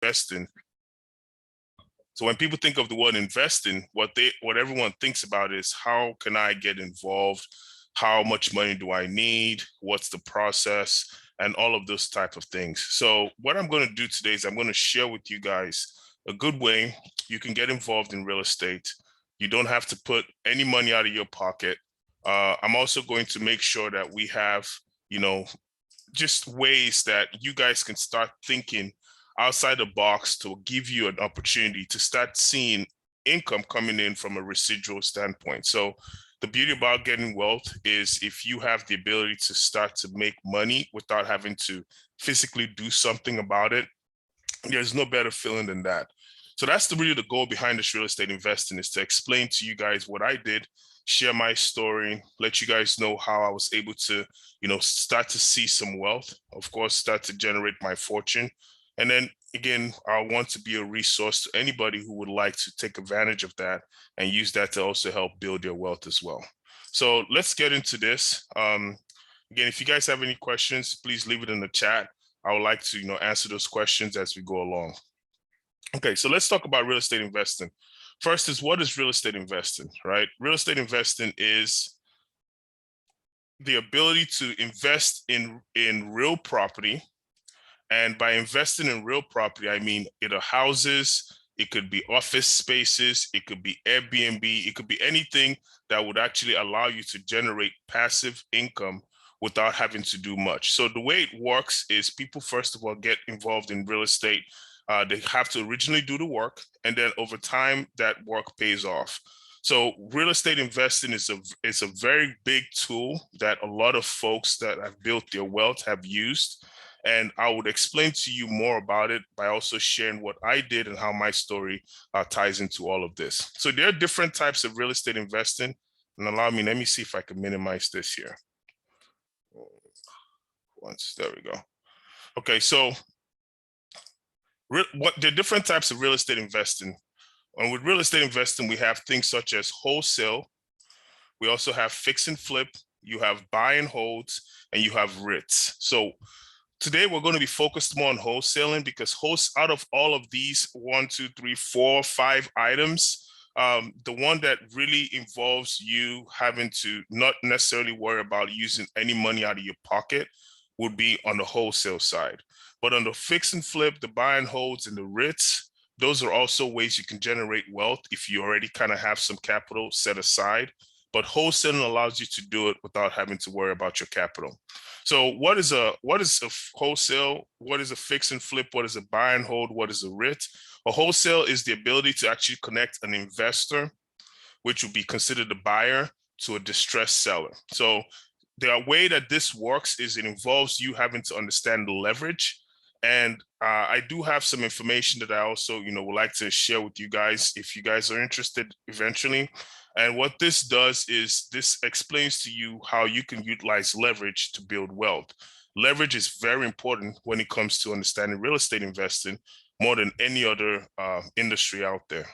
investing. So when people think of the word investing, what everyone thinks about is how can I get involved? How much money do I need? What's the process? And all of those type of things. So what I'm going to do today is I'm going to share with you guys a good way you can get involved in real estate. You don't have to put any money out of your pocket. I'm also going to make sure that we have, just ways that you guys can start thinking outside the box to give you an opportunity to start seeing income coming in from a residual standpoint. So the beauty about getting wealth is if you have the ability to start to make money without having to physically do something about it, there's no better feeling than that. So that's really the goal behind this real estate investing, is to explain to you guys what I did, share my story, let you guys know how I was able to, start to see some wealth, of course, start to generate my fortune. And then again, I want to be a resource to anybody who would like to take advantage of that and use that to also help build their wealth as well. So let's get into this. Again, if you guys have any questions, please leave it in the chat. I would like to, answer those questions as we go along. Okay, so let's talk about real estate investing. First is, what is real estate investing, right? Real estate investing is the ability to invest in real property. And by investing in real property, I mean either houses, it could be office spaces, it could be Airbnb, it could be anything that would actually allow you to generate passive income without having to do much. So the way it works is people, first of all, get involved in real estate. They have to originally do the work, and then over time, that work pays off. So real estate investing is a very big tool that a lot of folks that have built their wealth have used. And I would explain to you more about it by also sharing what I did and how my story ties into all of this. So there are different types of real estate investing. And let me see if I can minimize this here. There we go. Okay, so there are different types of real estate investing. And with real estate investing, we have things such as wholesale. We also have fix and flip. You have buy and holds, and you have REITs. So today we're going to be focused more on wholesaling, because out of all of these 1, 2, 3, 4, 5 items, the one that really involves you having to not necessarily worry about using any money out of your pocket would be on the wholesale side. But on the fix and flip, the buy and holds, and the REITs, those are also ways you can generate wealth if you already kind of have some capital set aside. But wholesaling allows you to do it without having to worry about your capital. So what is a wholesale? What is a fix and flip? What is a buy and hold? What is a REIT? A wholesale is the ability to actually connect an investor, which would be considered a buyer, to a distressed seller. So the way that this works is it involves you having to understand the leverage. And I do have some information that I also, would like to share with you guys if you guys are interested eventually. And what this does is this explains to you how you can utilize leverage to build wealth. Leverage is very important when it comes to understanding real estate investing more than any other industry out there.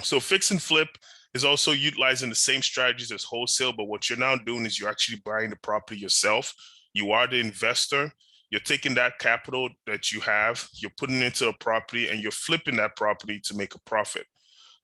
So fix and flip is also utilizing the same strategies as wholesale, but what you're now doing is you're actually buying the property yourself. You are the investor. You're taking that capital that you have, you're putting it into a property, and you're flipping that property to make a profit.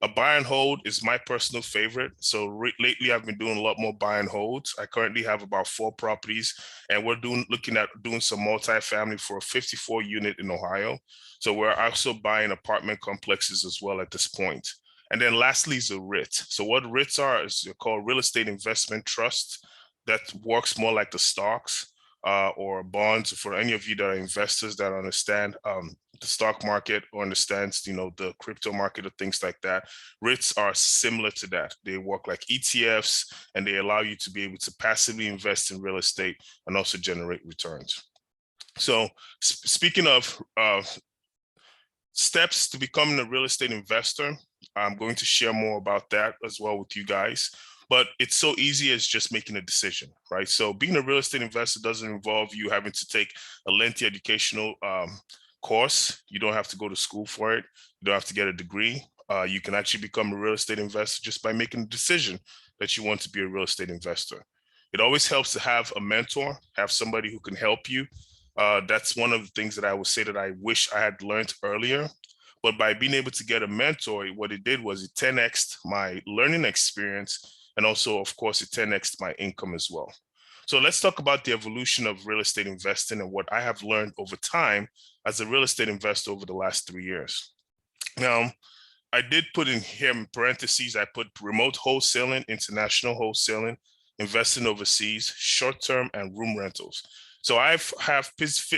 A buy and hold is my personal favorite. So lately I've been doing a lot more buy and holds. I currently have about 4 properties, and we're looking at doing some multifamily for a 54 unit in Ohio. So we're also buying apartment complexes as well at this point. And then lastly is a REIT. So what REITs are is they're called real estate investment trusts. That works more like the stocks or bonds. For any of you that are investors that understand the stock market or understands, the crypto market or things like that, REITs are similar to that. They work like ETFs, and they allow you to be able to passively invest in real estate and also generate returns. So speaking of steps to becoming a real estate investor, I'm going to share more about that as well with you guys. But it's so easy as just making a decision, right? So being a real estate investor doesn't involve you having to take a lengthy educational course. You don't have to go to school for it. You don't have to get a degree. You can actually become a real estate investor just by making a decision that you want to be a real estate investor. It always helps to have a mentor, have somebody who can help you That's one of the things that I would say that I wish I had learned earlier. But by being able to get a mentor, what it did was it 10x'd my learning experience, and also, of course, it 10x'd my income as well. So let's talk about the evolution of real estate investing and what I have learned over time as a real estate investor over the last 3 years. Now, I did put in here in parentheses, I put remote wholesaling, international wholesaling, investing overseas, short-term, and room rentals. So I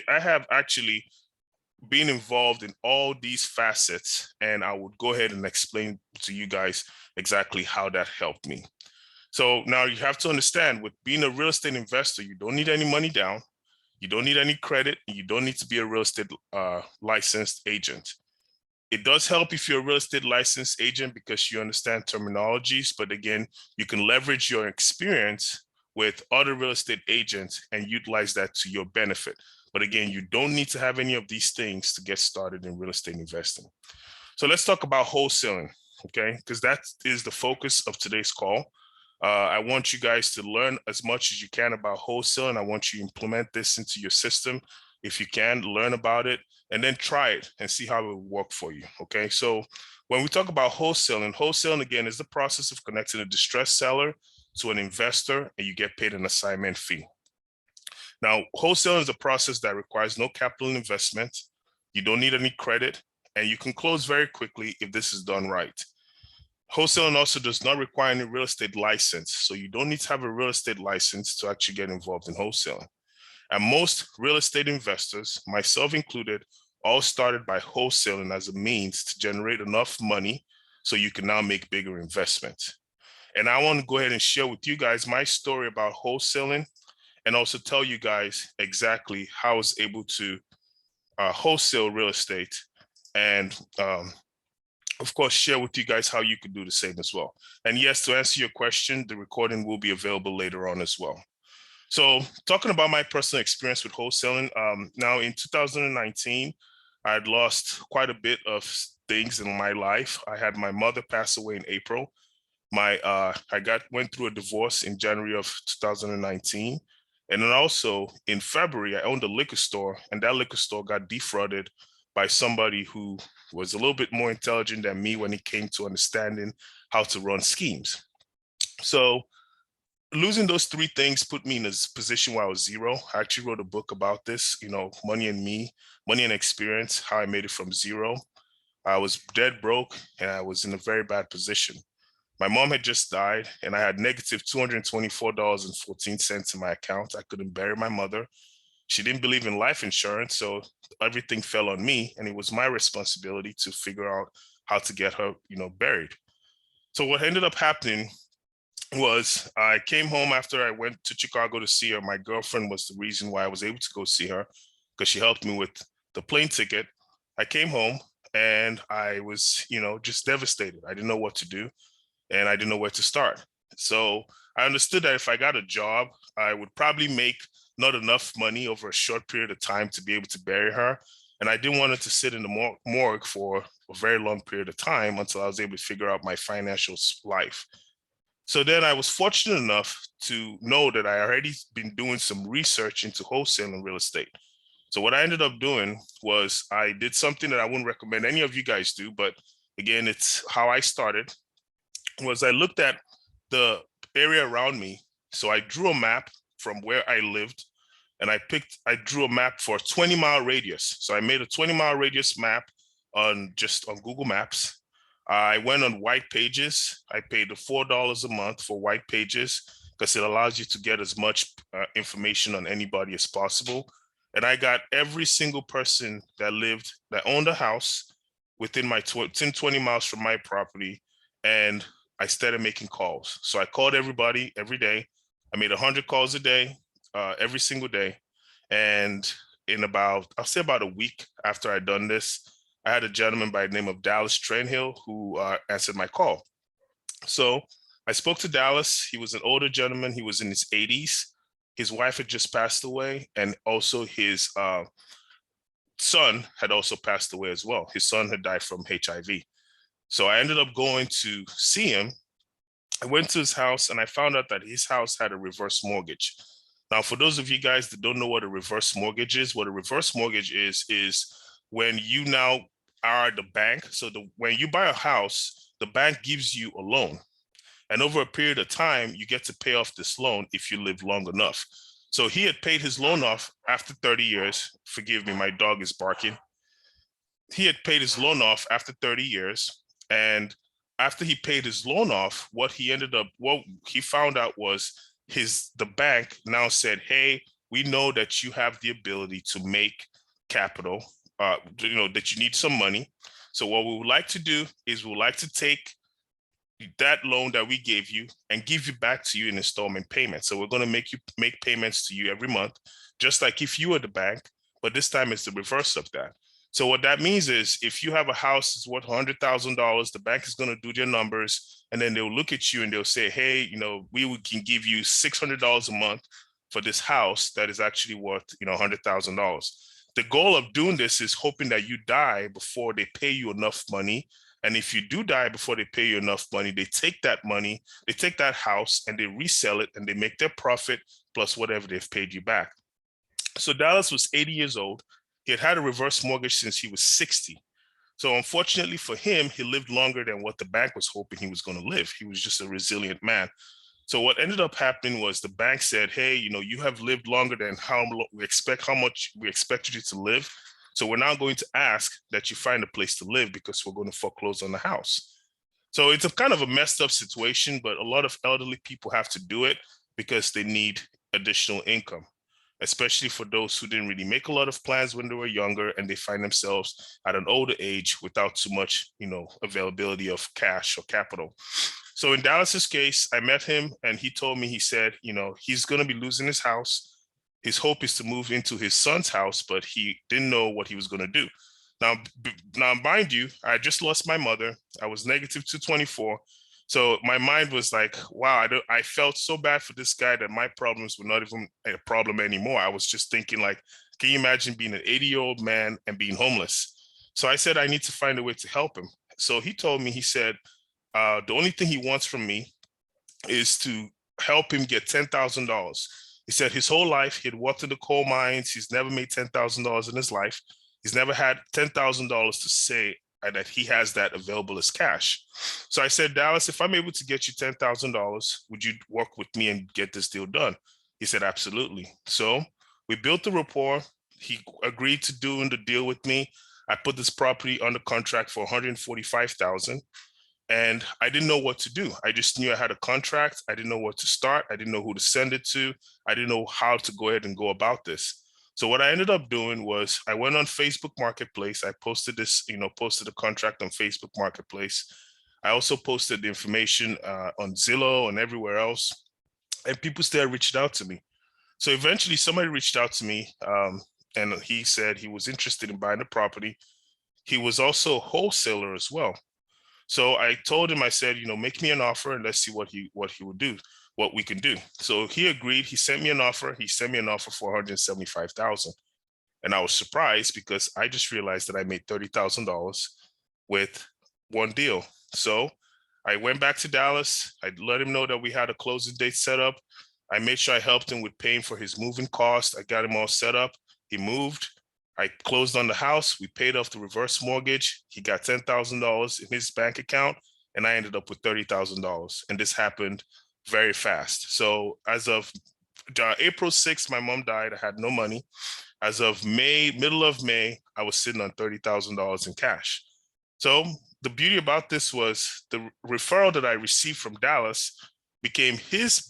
have actually been involved in all these facets, and I would go ahead and explain to you guys exactly how that helped me. So now you have to understand, with being a real estate investor, you don't need any money down, you don't need any credit, and you don't need to be a real estate licensed agent. It does help if you're a real estate licensed agent because you understand terminologies, but again, you can leverage your experience with other real estate agents and utilize that to your benefit. But again, you don't need to have any of these things to get started in real estate investing. So let's talk about wholesaling, okay? Because that is the focus of today's call. I want you guys to learn as much as you can about wholesaling. I want you to implement this into your system. If you can, learn about it and then try it and see how it will work for you, okay? So when we talk about wholesaling again is the process of connecting a distressed seller to an investor, and you get paid an assignment fee. Now, wholesaling is a process that requires no capital investment. You don't need any credit, and you can close very quickly if this is done right. Wholesaling also does not require any real estate license, so you don't need to have a real estate license to actually get involved in wholesaling. And most real estate investors, myself included, all started by wholesaling as a means to generate enough money so you can now make bigger investments. And I want to go ahead and share with you guys my story about wholesaling, and also tell you guys exactly how I was able to wholesale real estate, and of course, share with you guys how you could do the same as well. And yes, to answer your question, the recording will be available later on as well. So talking about my personal experience with wholesaling, now in 2019, I had lost quite a bit of things in my life. I had my mother pass away in April. I went through a divorce in January of 2019. And then also in February, I owned a liquor store, and that liquor store got defrauded by somebody who was a little bit more intelligent than me when it came to understanding how to run schemes. So losing those three things put me in a position where I was zero. I actually wrote a book about this, Money and Me, Money and Experience, how I made it from zero. I was dead broke, and I was in a very bad position. My mom had just died, and I had negative $224.14 in my account. I couldn't bury my mother. She didn't believe in life insurance, so everything fell on me, and it was my responsibility to figure out how to get her, buried. So what ended up happening was I came home after I went to Chicago to see her. My girlfriend was the reason why I was able to go see her, because she helped me with the plane ticket. I came home and I was, just devastated. I didn't know what to do, and I didn't know where to start. So I understood that if I got a job, I would probably make not enough money over a short period of time to be able to bury her. And I didn't want her to sit in the morgue for a very long period of time until I was able to figure out my financial life. So then I was fortunate enough to know that I already been doing some research into wholesaling real estate. So what I ended up doing was I did something that I wouldn't recommend any of you guys do, but again, it's how I started, was I looked at the area around me. So I drew a map from where I lived, and I drew a map for a 20-mile radius. So I made a 20-mile radius map on Google Maps. I went on White Pages. I paid the $4 a month for White Pages because it allows you to get as much information on anybody as possible. And I got every single person that owned a house within 20 miles from my property, and I started making calls. So I called everybody every day. I made 100 calls a day, every single day. And in I'll say about a week after I'd done this, I had a gentleman by the name of Dallas Trenhill who answered my call. So I spoke to Dallas. He was an older gentleman. He was in his 80s. His wife had just passed away, and also his son had also passed away as well. His son had died from HIV. So I ended up going to see him. I went to his house, and I found out that his house had a reverse mortgage. Now, for those of you guys that don't know what a reverse mortgage is, what a reverse mortgage is when you now are the bank. So when you buy a house, the bank gives you a loan. And over a period of time, you get to pay off this loan if you live long enough. So he had paid his loan off after 30 years. Forgive me, my dog is barking. He had paid his loan off after 30 years. And after he paid his loan off, what he found out was the bank now said, hey, we know that you have the ability to make capital, that you need some money. So what we would like to do is we would like to take that loan that we gave you and give you back to you in installment payments. So we're going to make payments to you every month, just like if you were the bank, but this time it's the reverse of that. So what that means is if you have a house that's worth $100,000, the bank is going to do their numbers, and then they'll look at you and they'll say, hey, we can give you $600 a month for this house that is actually worth, $100,000. The goal of doing this is hoping that you die before they pay you enough money. And if you do die before they pay you enough money, they take that money, they take that house and they resell it and they make their profit plus whatever they've paid you back. So Dallas was 80 years old. He had a reverse mortgage since he was 60. So unfortunately for him, he lived longer than what the bank was hoping he was going to live. He was just a resilient man. So what ended up happening was the bank said, hey, you have lived longer than how much we expected you to live. So we're now going to ask that you find a place to live because we're going to foreclose on the house. So it's a kind of a messed up situation, but a lot of elderly people have to do it because they need additional income, especially for those who didn't really make a lot of plans when they were younger and they find themselves at an older age without too much, availability of cash or capital. So in Dallas's case, I met him and he told me, he said, he's going to be losing his house. His hope is to move into his son's house, but he didn't know what he was going to do. Now, mind you, I just lost my mother. I was negative 224. So my mind was like, wow, I felt so bad for this guy that my problems were not even a problem anymore. I was just thinking like, can you imagine being an 80-year-old man and being homeless? So I said, I need to find a way to help him. So he told me, he said, the only thing he wants from me is to help him get $10,000. He said his whole life he had worked in the coal mines. He's never made $10,000 in his life. He's never had $10,000 to say that he has that available as cash. So I said, Dallas, if I'm able to get you $10,000, would you work with me and get this deal done? He said, absolutely. So we built the rapport. He agreed to doing the deal with me. I put this property under contract for $145,000. And I didn't know what to do. I just knew I had a contract. I didn't know where to start. I didn't know who to send it to. I didn't know how to go ahead and go about this. So what I ended up doing was I went on Facebook Marketplace. I posted posted the contract on Facebook Marketplace. I also posted the information on Zillow and everywhere else. And people still reached out to me. So eventually somebody reached out to me and he said he was interested in buying the property. He was also a wholesaler as well. So I told him, I said, make me an offer and let's see what he would do, what we can do. So he agreed. He sent me an offer. He sent me an offer for $175,000. And I was surprised because I just realized that I made $30,000 with one deal. So I went back to Dallas. I let him know that we had a closing date set up. I made sure I helped him with paying for his moving costs. I got him all set up. He moved. I closed on the house. We paid off the reverse mortgage. He got $10,000 in his bank account, and I ended up with $30,000. And this happened very fast. So as of April 6th, my mom died. I had no money. As of middle of May, I was sitting on $30,000 in cash. So the beauty about this was the referral that I received from Dallas became his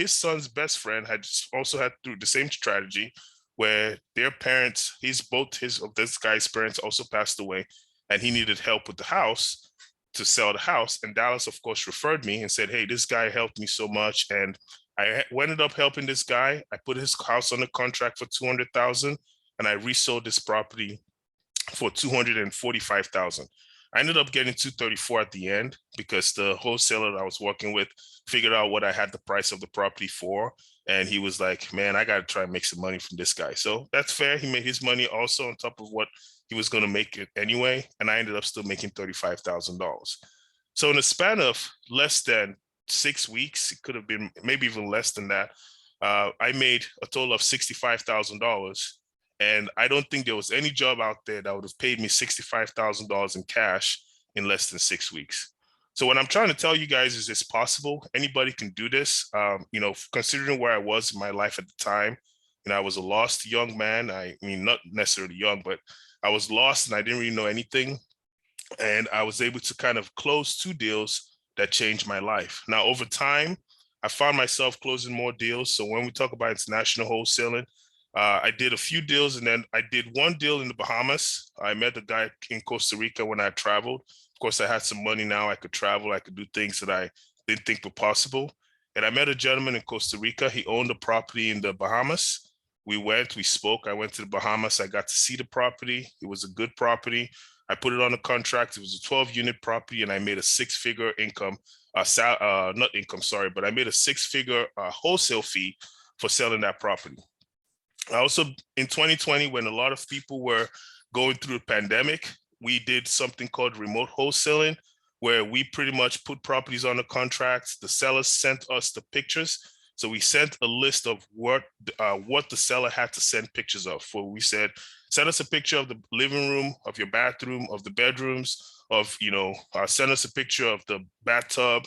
son's best friend had also had through the same strategy where their parents, this guy's parents also passed away and he needed help with the house to sell the house. And Dallas, of course, referred me and said, hey, this guy helped me so much. And I ended up helping this guy. I put his house on the contract for $200,000 and I resold this property for $245,000. I ended up getting $234 at the end because the wholesaler that I was working with figured out what I had the price of the property for. And he was like, man, I got to try and make some money from this guy. So that's fair. He made his money also on top of what he was going to make it anyway. And I ended up still making $35,000. So in a span of less than 6 weeks, it could have been maybe even less than that, I made a total of $65,000. And I don't think there was any job out there that would have paid me $65,000 in cash in less than 6 weeks. So what I'm trying to tell you guys is it's possible. Anybody can do this. Considering where I was in my life at the time, I was a lost young man. I mean, not necessarily young, but I was lost and I didn't really know anything. And I was able to kind of close 2 deals that changed my life. Now, over time, I found myself closing more deals. So when we talk about international wholesaling, I did a few deals, and then I did 1 deal in the Bahamas. I met a guy in Costa Rica when I traveled. Of course, I had some money now. I could travel. I could do things that I didn't think were possible. And I met a gentleman in Costa Rica. He owned a property in the Bahamas. We spoke. I went to the Bahamas. I got to see the property. It was a good property. I put it on a contract. It was a 12-unit property, and I made a 6-figure income, not income, sorry, but I made a 6-figure wholesale fee for selling that property. I also, in 2020, when a lot of people were going through the pandemic, we did something called remote wholesaling, where we pretty much put properties on the contracts. The sellers sent us the pictures. So we sent a list of what the seller had to send pictures of. We said, send us a picture of the living room, of your bathroom, of the bedrooms, send us a picture of the bathtub,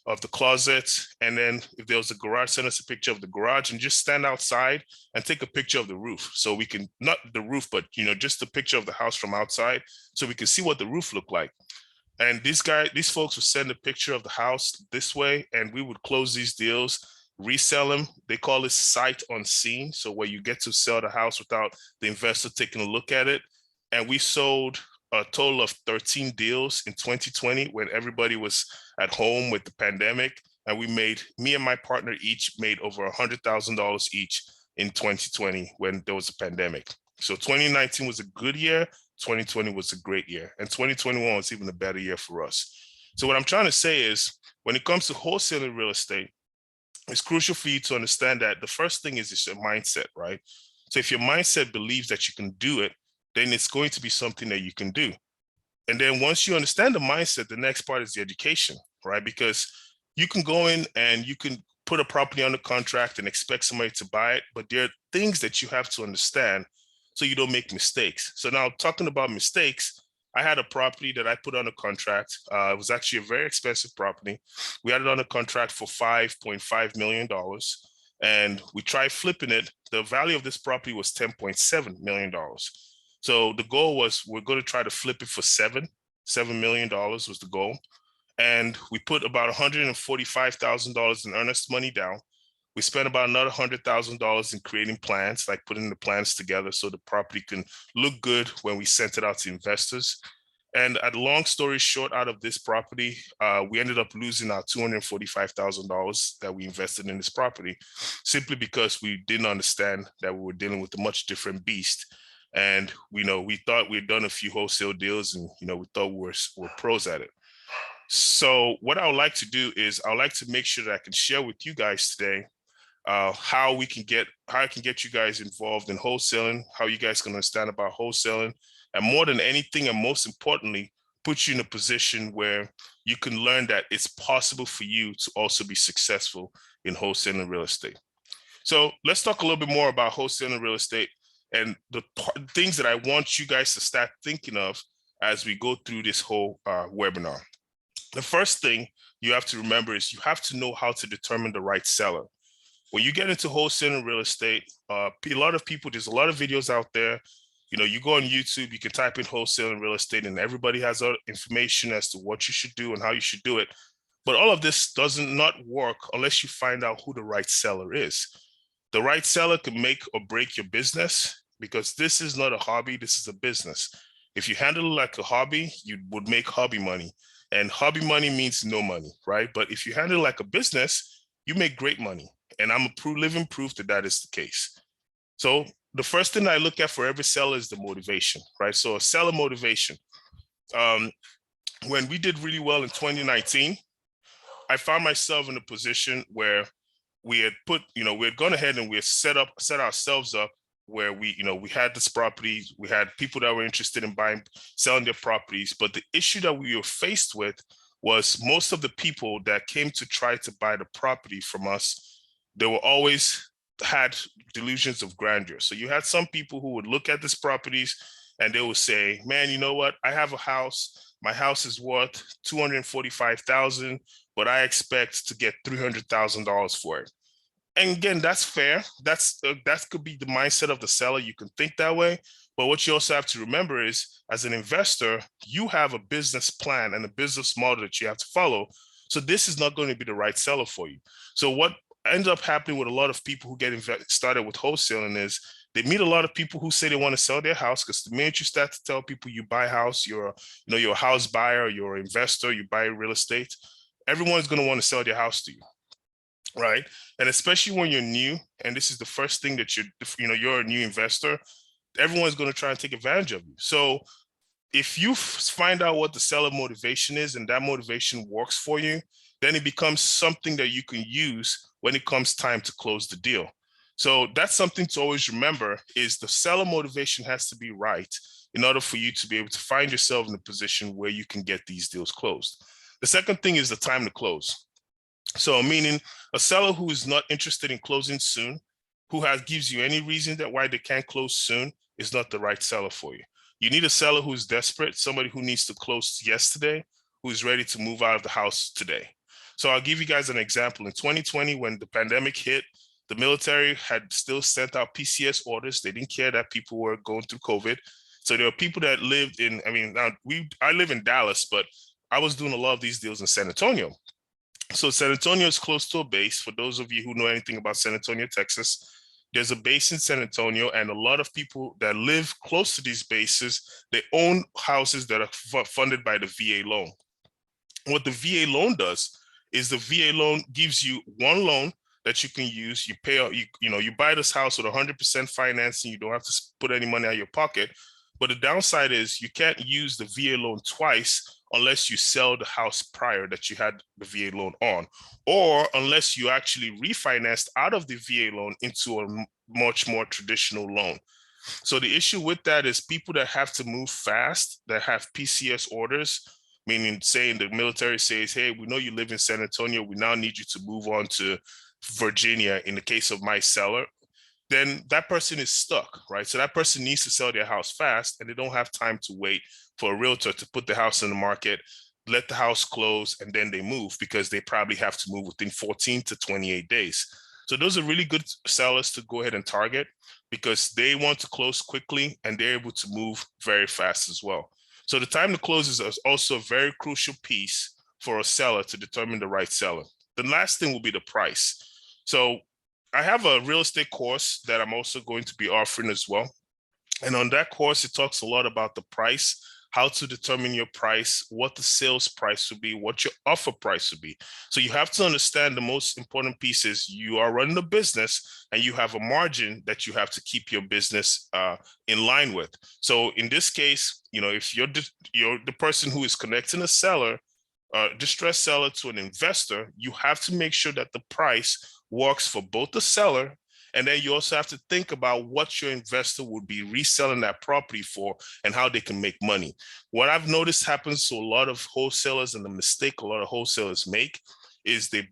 of the closet. And then if there was a garage, send us a picture of the garage, and just stand outside and take a picture of the roof. So we can, not the roof, but, just a picture of the house from outside, so we can see what the roof looked like. And these folks would send a picture of the house this way, and we would close these deals, resell them. They call it sight unseen. So where you get to sell the house without the investor taking a look at it. And we sold a total of 13 deals in 2020 when everybody was at home with the pandemic. And me and my partner each made over $100,000 each in 2020 when there was a pandemic. So 2019 was a good year. 2020 was a great year. And 2021 was even a better year for us. So what I'm trying to say is, when it comes to wholesaling real estate, it's crucial for you to understand that the first thing is your mindset, right? So if your mindset believes that you can do it, then it's going to be something that you can do. And then once you understand the mindset, the next part is the education, right? Because you can go in and you can put a property on the contract and expect somebody to buy it, but there are things that you have to understand so you don't make mistakes. So now, talking about mistakes, I had a property that I put on a contract. It was actually a very expensive property. We had it on a contract for $5.5 million, and we tried flipping it. The value of this property was $10.7 million. So the goal was, we're going to try to flip it for $7 million was the goal. And we put about $145,000 in earnest money down. We spent about another $100,000 in creating plans, like putting the plans together so the property can look good when we sent it out to investors. And a long story short, out of this property, we ended up losing our $245,000 that we invested in this property, simply because we didn't understand that we were dealing with a much different beast. And we thought we'd done a few wholesale deals, and we thought we're pros at it. So what I would like to do is, I would like to make sure that I can share with you guys today how I can get you guys involved in wholesaling, how you guys can understand about wholesaling, and more than anything, and most importantly, put you in a position where you can learn that it's possible for you to also be successful in wholesaling real estate. So let's talk a little bit more about wholesaling real estate and the things that I want you guys to start thinking of as we go through this whole webinar. The first thing you have to remember is you have to know how to determine the right seller. When you get into wholesaling real estate, there's a lot of videos out there. You go on YouTube, you can type in wholesaling real estate, and everybody has information as to what you should do and how you should do it. But all of this does not work unless you find out who the right seller is. The right seller can make or break your business, because this is not a hobby, this is a business. If you handle it like a hobby, you would make hobby money. And hobby money means no money, right? But if you handle it like a business, you make great money. And I'm a living proof that that is the case. So the first thing I look at for every seller is the motivation, right? So a seller motivation. When we did really well in 2019, I found myself in a position where we had gone ahead and we had set ourselves up where we had this property, we had people that were interested in selling their properties. But the issue that we were faced with was most of the people that came to try to buy the property from us, they were always had delusions of grandeur. So you had some people who would look at these properties and they would say, man, you know what? I have a house. My house is worth $245,000, but I expect to get $300,000 for it. And again, that's fair. That could be the mindset of the seller. You can think that way. But what you also have to remember is, as an investor, you have a business plan and a business model that you have to follow. So this is not going to be the right seller for you. So what ends up happening with a lot of people who get started with wholesaling is they meet a lot of people who say they want to sell their house, because the minute you start to tell people you buy a house, you're a house buyer, you're an investor, you buy real estate, everyone's going to want to sell their house to you. Right. And especially when you're new, and this is the first thing that you're a new investor, everyone's going to try and take advantage of you. So if you find out what the seller motivation is and that motivation works for you, then it becomes something that you can use when it comes time to close the deal. So that's something to always remember, is the seller motivation has to be right in order for you to be able to find yourself in a position where you can get these deals closed. The second thing is the time to close. So meaning a seller who is not interested in closing soon, who gives you any reason that why they can't close soon, is not the right seller for you. You need a seller who's desperate, somebody who needs to close yesterday, who is ready to move out of the house today. So I'll give you guys an example. In 2020, when the pandemic hit, the military had still sent out PCS orders. They didn't care that people were going through COVID. So there were people that lived in, I live in Dallas, but I was doing a lot of these deals in San Antonio. So San Antonio is close to a base. For those of you who know anything about San Antonio, Texas, there's a base in San Antonio, and a lot of people that live close to these bases, they own houses that are funded by the VA loan. What the VA loan does is the VA loan gives you one loan that you can use. You pay out, you buy this house with 100% financing. You don't have to put any money out of your pocket. But the downside is you can't use the VA loan twice unless you sell the house prior that you had the VA loan on, or unless you actually refinanced out of the VA loan into a much more traditional loan. So the issue with that is people that have to move fast, that have PCS orders, meaning saying the military says, hey, we know you live in San Antonio, we now need you to move on to Virginia, in the case of my seller, then that person is stuck, right? So that person needs to sell their house fast, and they don't have time to wait for a realtor to put the house in the market, let the house close, and then they move, because they probably have to move within 14 to 28 days. So those are really good sellers to go ahead and target, because they want to close quickly and they're able to move very fast as well. So the time to close is also a very crucial piece for a seller to determine the right seller. The last thing will be the price. So I have a real estate course that I'm also going to be offering as well. And on that course, it talks a lot about the price, how to determine your price, what the sales price will be, what your offer price will be. So you have to understand the most important piece is you are running a business and you have a margin that you have to keep your business in line with. So in this case, if you're the person who is connecting a seller, distressed seller to an investor, you have to make sure that the price works for both the seller, and then you also have to think about what your investor would be reselling that property for and how they can make money. What I've noticed happens to a lot of wholesalers, and the mistake a lot of wholesalers make, is they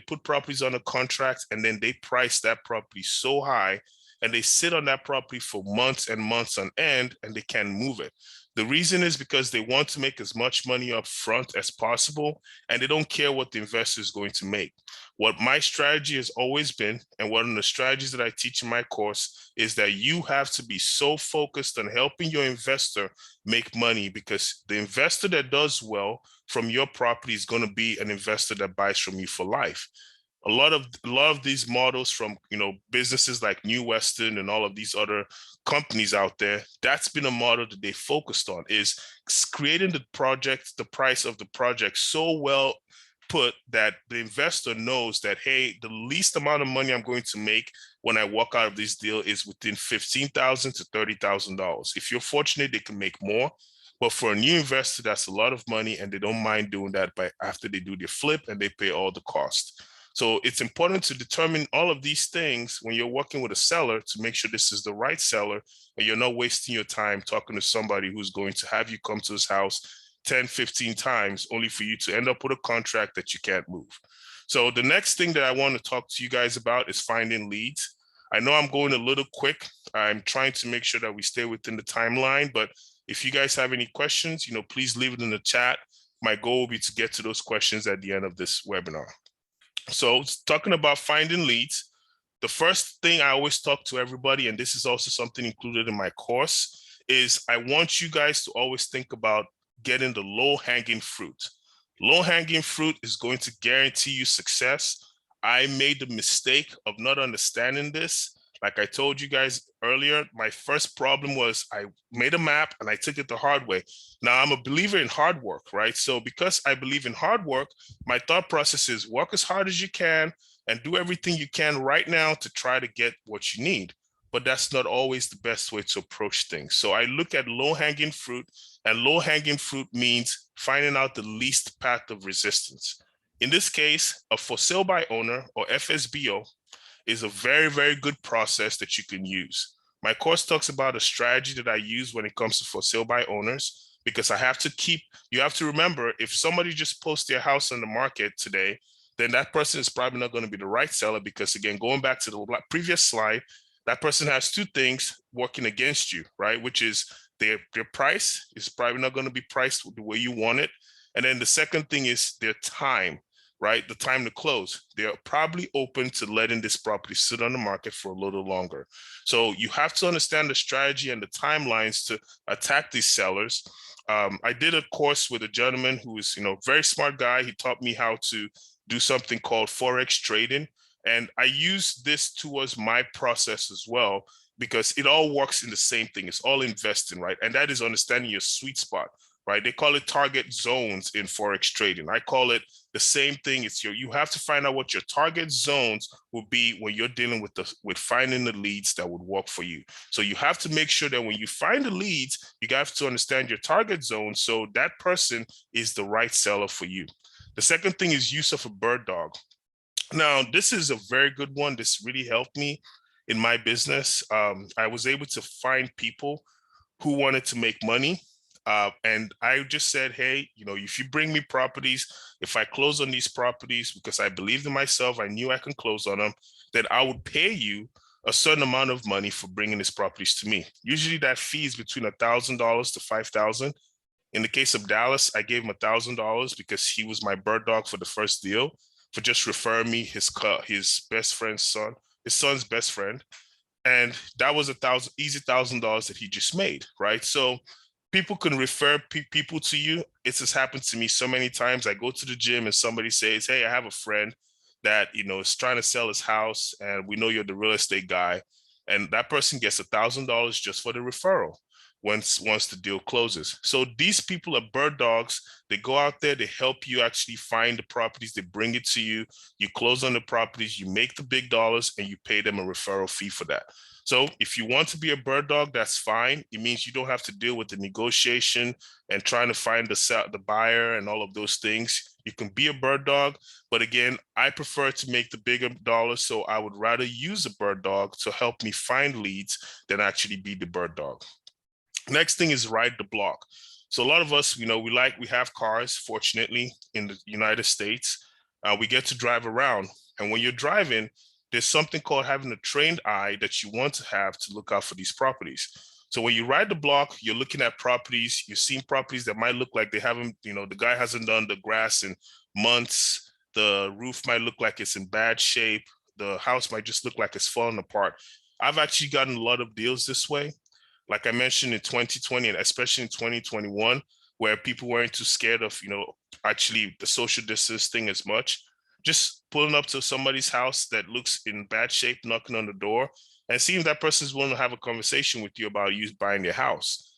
put properties on a contract and then they price that property so high and they sit on that property for months and months on end and they can't move it. The reason is because they want to make as much money up front as possible, and they don't care what the investor is going to make. What my strategy has always been, and one of the strategies that I teach in my course, is that you have to be so focused on helping your investor make money, because the investor that does well from your property is going to be an investor that buys from you for life. A lot of these models from businesses like New Western and all of these other companies out there, that's been a model that they focused on, is creating the price of the project so well put that the investor knows that, hey, the least amount of money I'm going to make when I walk out of this deal is within $15,000 to $30,000. If you're fortunate, they can make more. But for a new investor, that's a lot of money, and they don't mind doing that after they do their flip and they pay all the costs. So it's important to determine all of these things when you're working with a seller to make sure this is the right seller, and you're not wasting your time talking to somebody who's going to have you come to his house 10, 15 times only for you to end up with a contract that you can't move. So the next thing that I want to talk to you guys about is finding leads. I know I'm going a little quick. I'm trying to make sure that we stay within the timeline, but if you guys have any questions, please leave it in the chat. My goal will be to get to those questions at the end of this webinar. So talking about finding leads, the first thing I always talk to everybody, and this is also something included in my course, is I want you guys to always think about getting the low-hanging fruit. Low-hanging fruit is going to guarantee you success. I made the mistake of not understanding this. Like I told you guys earlier, my first problem was I made a map and I took it the hard way. Now I'm a believer in hard work, right? So because I believe in hard work, my thought process is work as hard as you can and do everything you can right now to try to get what you need. But that's not always the best way to approach things. So I look at low-hanging fruit, and low-hanging fruit means finding out the least path of resistance. In this case, a for sale by owner, or FSBO, is a very, very good process that you can use. My course talks about a strategy that I use when it comes to for sale by owners, because you have to remember, if somebody just posts their house on the market today, then that person is probably not going to be the right seller, because again, going back to the previous slide, that person has two things working against you, right? Which is their price is probably not going to be priced the way you want it. And then the second thing is their time, right? The time to close. They're probably open to letting this property sit on the market for a little longer. So you have to understand the strategy and the timelines to attack these sellers. I did a course with a gentleman who is, very smart guy. He taught me how to do something called Forex trading. And I use this towards my process as well, because it all works in the same thing. It's all investing, right? And that is understanding your sweet spot, right? They call it target zones in Forex trading. I call it the same thing. You have to find out what your target zones will be when you're dealing with finding the leads that would work for you. So you have to make sure that when you find the leads, you have to understand your target zone, so that person is the right seller for you. The second thing is use of a bird dog. Now, this is a very good one. This really helped me in my business. I was able to find people who wanted to make money. And I just said, hey, if you bring me properties, if I close on these properties because I believed in myself, I knew I can close on them, then I would pay you a certain amount of money for bringing these properties to me. Usually that fee is between $1,000 to $5,000. In the case of Dallas, I gave him $1,000 because he was my bird dog for the first deal, for just referring me his best friend's son, his son's best friend. And that was easy $1,000 that he just made, right? So people can refer people to you. It has happened to me so many times. I go to the gym and somebody says, hey, I have a friend that, is trying to sell his house, and we know you're the real estate guy. And that person gets $1,000 just for the referral once the deal closes. So these people are bird dogs. They go out there, they help you actually find the properties, they bring it to you, you close on the properties, you make the big dollars, and you pay them a referral fee for that. So if you want to be a bird dog, that's fine. It means you don't have to deal with the negotiation and trying to find the buyer and all of those things. You can be a bird dog, but again, I prefer to make the bigger dollars, so I would rather use a bird dog to help me find leads than actually be the bird dog. Next thing is ride the block. So a lot of us, we have cars, fortunately, in the United States. We get to drive around. And when you're driving, there's something called having a trained eye that you want to have to look out for these properties. So when you ride the block, you're looking at properties, you're seeing properties that might look like they haven't, the guy hasn't done the grass in months. The roof might look like it's in bad shape. The house might just look like it's falling apart. I've actually gotten a lot of deals this way. Like I mentioned, in 2020, and especially in 2021, where people weren't too scared of, actually the social distance thing as much, just pulling up to somebody's house that looks in bad shape, knocking on the door, and seeing if that person's willing to have a conversation with you about you buying their house.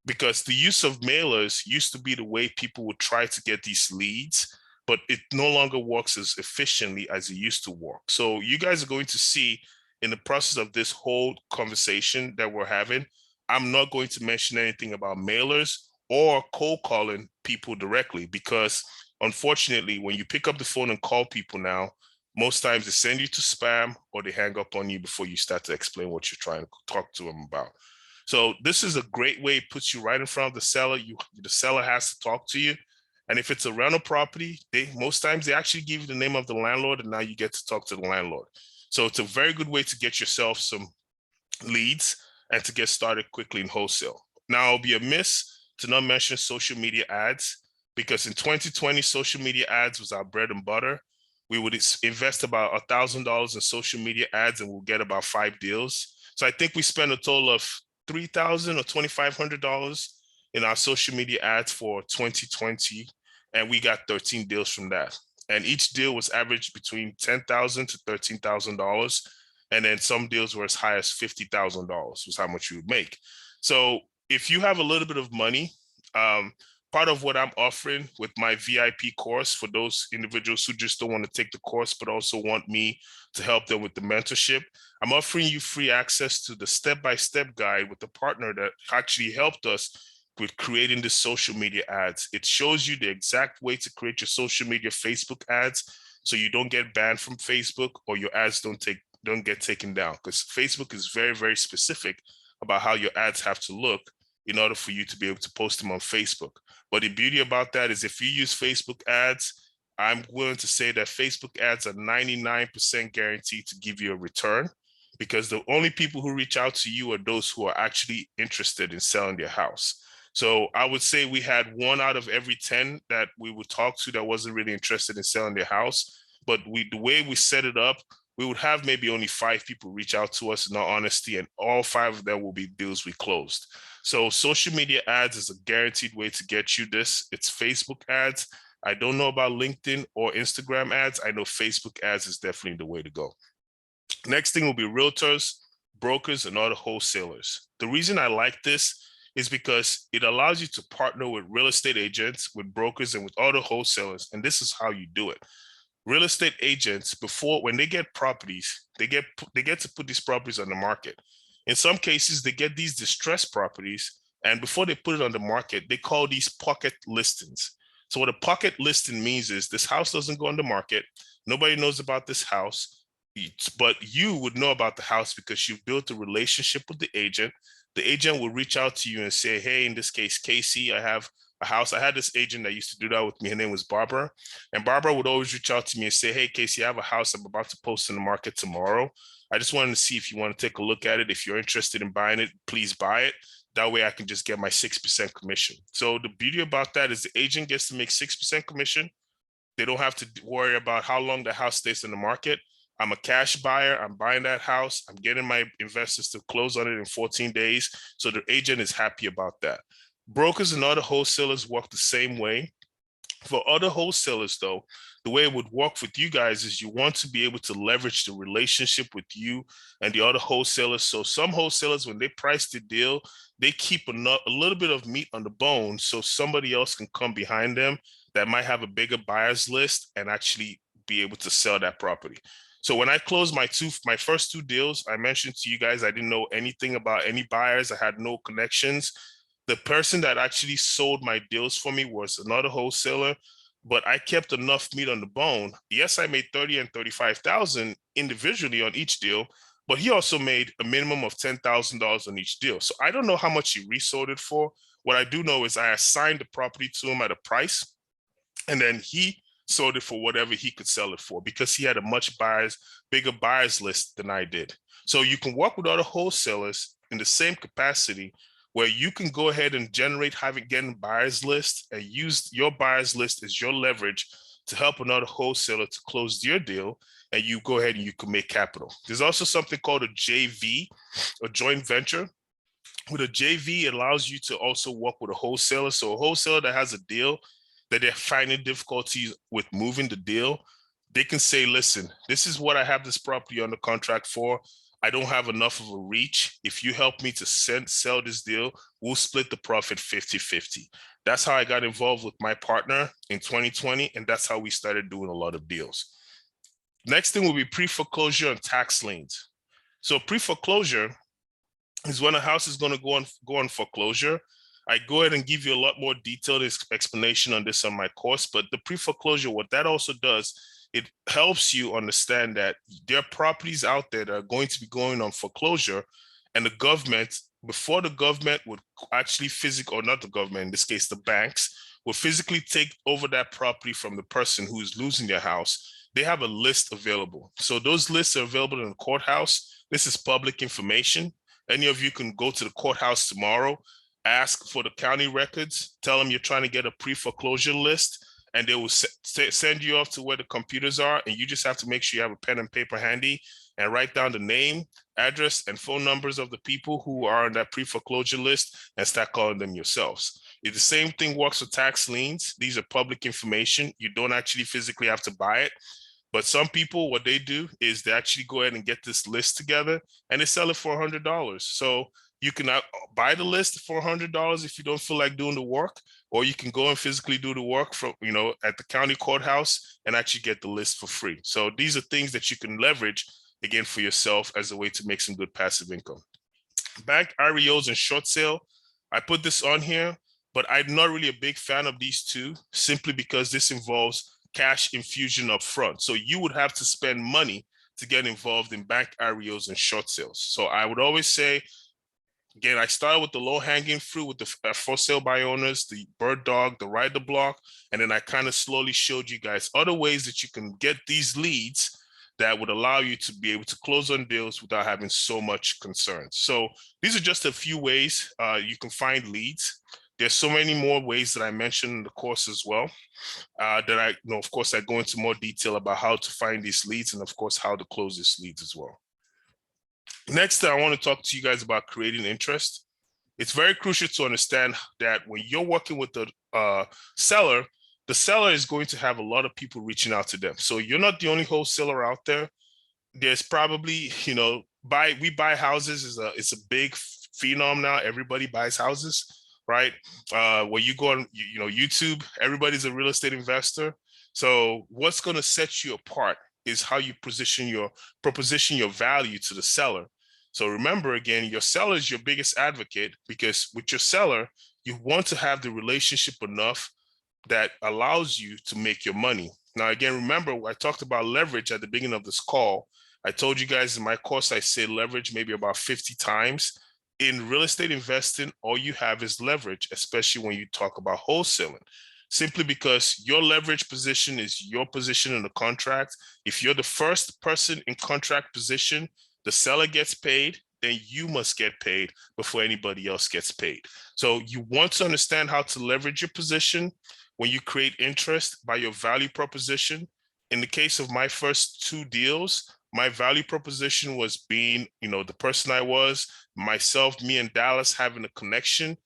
Because the use of mailers used to be the way people would try to get these leads, but it no longer works as efficiently as it used to work. So you guys are going to see in the process of this whole conversation that we're having, I'm not going to mention anything about mailers or cold calling people directly, because unfortunately, when you pick up the phone and call people now, most times they send you to spam or they hang up on you before you start to explain what you're trying to talk to them about. So this is a great way. It puts you right in front of the seller. The seller has to talk to you. And if it's a rental property, most times they actually give you the name of the landlord, and now you get to talk to the landlord. So it's a very good way to get yourself some leads and to get started quickly in wholesale. Now, it'll be amiss to not mention social media ads, because in 2020, social media ads was our bread and butter. We would invest about $1,000 in social media ads and we'll get about 5 deals. So I think we spent a total of $3,000 or $2,500 in our social media ads for 2020, and we got 13 deals from that. And each deal was averaged between $10,000 to $13,000. And then some deals were as high as $50,000 was how much you would make. So if you have a little bit of money, part of what I'm offering with my VIP course for those individuals who just don't want to take the course, but also want me to help them with the mentorship, I'm offering you free access to the step-by-step guide with a partner that actually helped us with creating the social media ads. It shows you the exact way to create your social media Facebook ads so you don't get banned from Facebook or your ads don't get taken down, because Facebook is very, very specific about how your ads have to look in order for you to be able to post them on Facebook. But the beauty about that is if you use Facebook ads, I'm willing to say that Facebook ads are 99% guaranteed to give you a return, because the only people who reach out to you are those who are actually interested in selling their house. So I would say we had 1 out of every 10 that we would talk to that wasn't really interested in selling their house. But the way we set it up, we would have maybe only 5 people reach out to us in all honesty, and all 5 of them will be deals we closed. So social media ads is a guaranteed way to get you this. It's Facebook ads. I don't know about LinkedIn or Instagram ads. I know Facebook ads is definitely the way to go. Next thing will be realtors, brokers, and other wholesalers. The reason I like this is because it allows you to partner with real estate agents, with brokers, and with other wholesalers. And this is how you do it. Real estate agents, when they get properties, they get to put these properties on the market. In some cases, they get these distressed properties, and before they put it on the market, they call these pocket listings. So what a pocket listing means is this house doesn't go on the market. Nobody knows about this house, but you would know about the house because you've built a relationship with the agent. The agent will reach out to you and say, hey, in this case, Casey, I have a house. I had this agent that used to do that with me. Her name was Barbara. And Barbara would always reach out to me and say, hey, Casey, I have a house I'm about to post in the market tomorrow. I just wanted to see if you want to take a look at it. If you're interested in buying it, please buy it. That way I can just get my 6% commission. So the beauty about that is the agent gets to make 6% commission. They don't have to worry about how long the house stays in the market. I'm a cash buyer. I'm buying that house. I'm getting my investors to close on it in 14 days. So the agent is happy about that. Brokers and other wholesalers work the same way. For other wholesalers, though, the way it would work with you guys is you want to be able to leverage the relationship with you and the other wholesalers. So some wholesalers, when they price the deal, they keep a little bit of meat on the bone so somebody else can come behind them that might have a bigger buyers list and actually be able to sell that property. So when I closed my first 2 deals, I mentioned to you guys I didn't know anything about any buyers. I had no connections. The person that actually sold my deals for me was another wholesaler, but I kept enough meat on the bone. Yes, I made 30 and 35,000 individually on each deal, but he also made a minimum of $10,000 on each deal. So I don't know how much he resold it for. What I do know is I assigned the property to him at a price, and then he sold it for whatever he could sell it for because he had a much bigger buyers list than I did. So you can work with other wholesalers in the same capacity where you can go ahead and getting buyers list and use your buyers list as your leverage to help another wholesaler to close your deal, and you go ahead and you can make capital. There's also something called a JV, a joint venture. With a JV, it allows you to also work with a wholesaler. So a wholesaler that has a deal that they're finding difficulties with moving the deal, they can say, listen, this is what I have this property under contract for. I don't have enough of a reach. If you help me to sell this deal, we'll split the profit 50-50. That's how I got involved with my partner in 2020, and that's how we started doing a lot of deals. Next thing will be pre-foreclosure and tax liens. So pre-foreclosure is when a house is going to go on foreclosure. I go ahead and give you a lot more detailed explanation on this on my course, but the pre-foreclosure, what that also does, it helps you understand that there are properties out there that are going to be going on foreclosure, and the government, before the government would actually or not the government, in this case, the banks, will physically take over that property from the person who is losing their house. they have a list available. So those lists are available in the courthouse. This is public information. Any of you can go to the courthouse tomorrow, ask for the county records, tell them you're trying to get a pre-foreclosure list, and they will send you off to where the computers are, and you just have to make sure you have a pen and paper handy and write down the name, address, and phone numbers of the people who are on that pre-foreclosure list and start calling them yourselves. If the same thing works with tax liens, these are public information. You don't actually physically have to buy it. But some people, what they do is they actually go ahead and get this list together and they sell it for $100. So you can buy the list for $100 if you don't feel like doing the work, or you can go and physically do the work from, at the county courthouse and actually get the list for free. So these are things that you can leverage again for yourself as a way to make some good passive income. Bank REOs and short sale, I put this on here, but I'm not really a big fan of these two, simply because this involves cash infusion up front. So you would have to spend money to get involved in bank REOs and short sales. So I would always say, again, I started with the low-hanging fruit with the for sale by owners, the bird dog, the ride the block, and then I kind of slowly showed you guys other ways that you can get these leads that would allow you to be able to close on deals without having so much concern. So these are just a few ways you can find leads. There's so many more ways that I mentioned in the course as well, that I, of course, I go into more detail about how to find these leads and, of course, how to close these leads as well. Next, I want to talk to you guys about creating interest. It's very crucial to understand that when you're working with the seller is going to have a lot of people reaching out to them. So you're not the only wholesaler out there. There's probably, we buy houses it's a big phenom now. Everybody buys houses, right? When you go on, YouTube, everybody's a real estate investor. So what's going to set you apart is how you proposition your value to the seller. So remember, again, your seller is your biggest advocate, because with your seller, you want to have the relationship enough that allows you to make your money. Now, again, remember, I talked about leverage at the beginning of this call. I told you guys in my course, I say leverage maybe about 50 times. In real estate investing, all you have is leverage, especially when you talk about wholesaling, simply because your leverage position is your position in the contract. If you're the first person in contract position, the seller gets paid, then you must get paid before anybody else gets paid. So you want to understand how to leverage your position when you create interest by your value proposition. In the case of my first two deals, my value proposition was being, the person I was, myself, me and Dallas having a connection.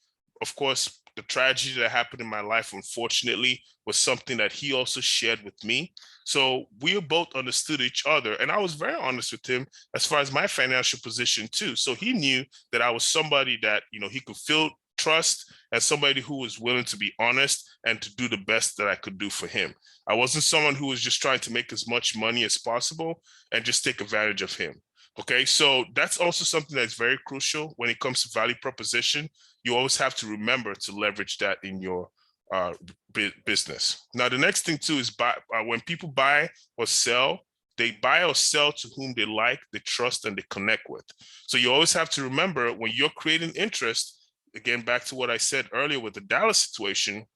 Of course, the tragedy that happened in my life, unfortunately, was something that he also shared with me. So we both understood each other. And I was very honest with him as far as my financial position too. So he knew that I was somebody that, he could feel trust, and somebody who was willing to be honest and to do the best that I could do for him. I wasn't someone who was just trying to make as much money as possible and just take advantage of him. Okay, so that's also something that's very crucial when it comes to value proposition. You always have to remember to leverage that in your business. Now, the next thing too is when people buy or sell, they buy or sell to whom they like, they trust, and they connect with. So you always have to remember, when you're creating interest, again, back to what I said earlier with the Dallas situation,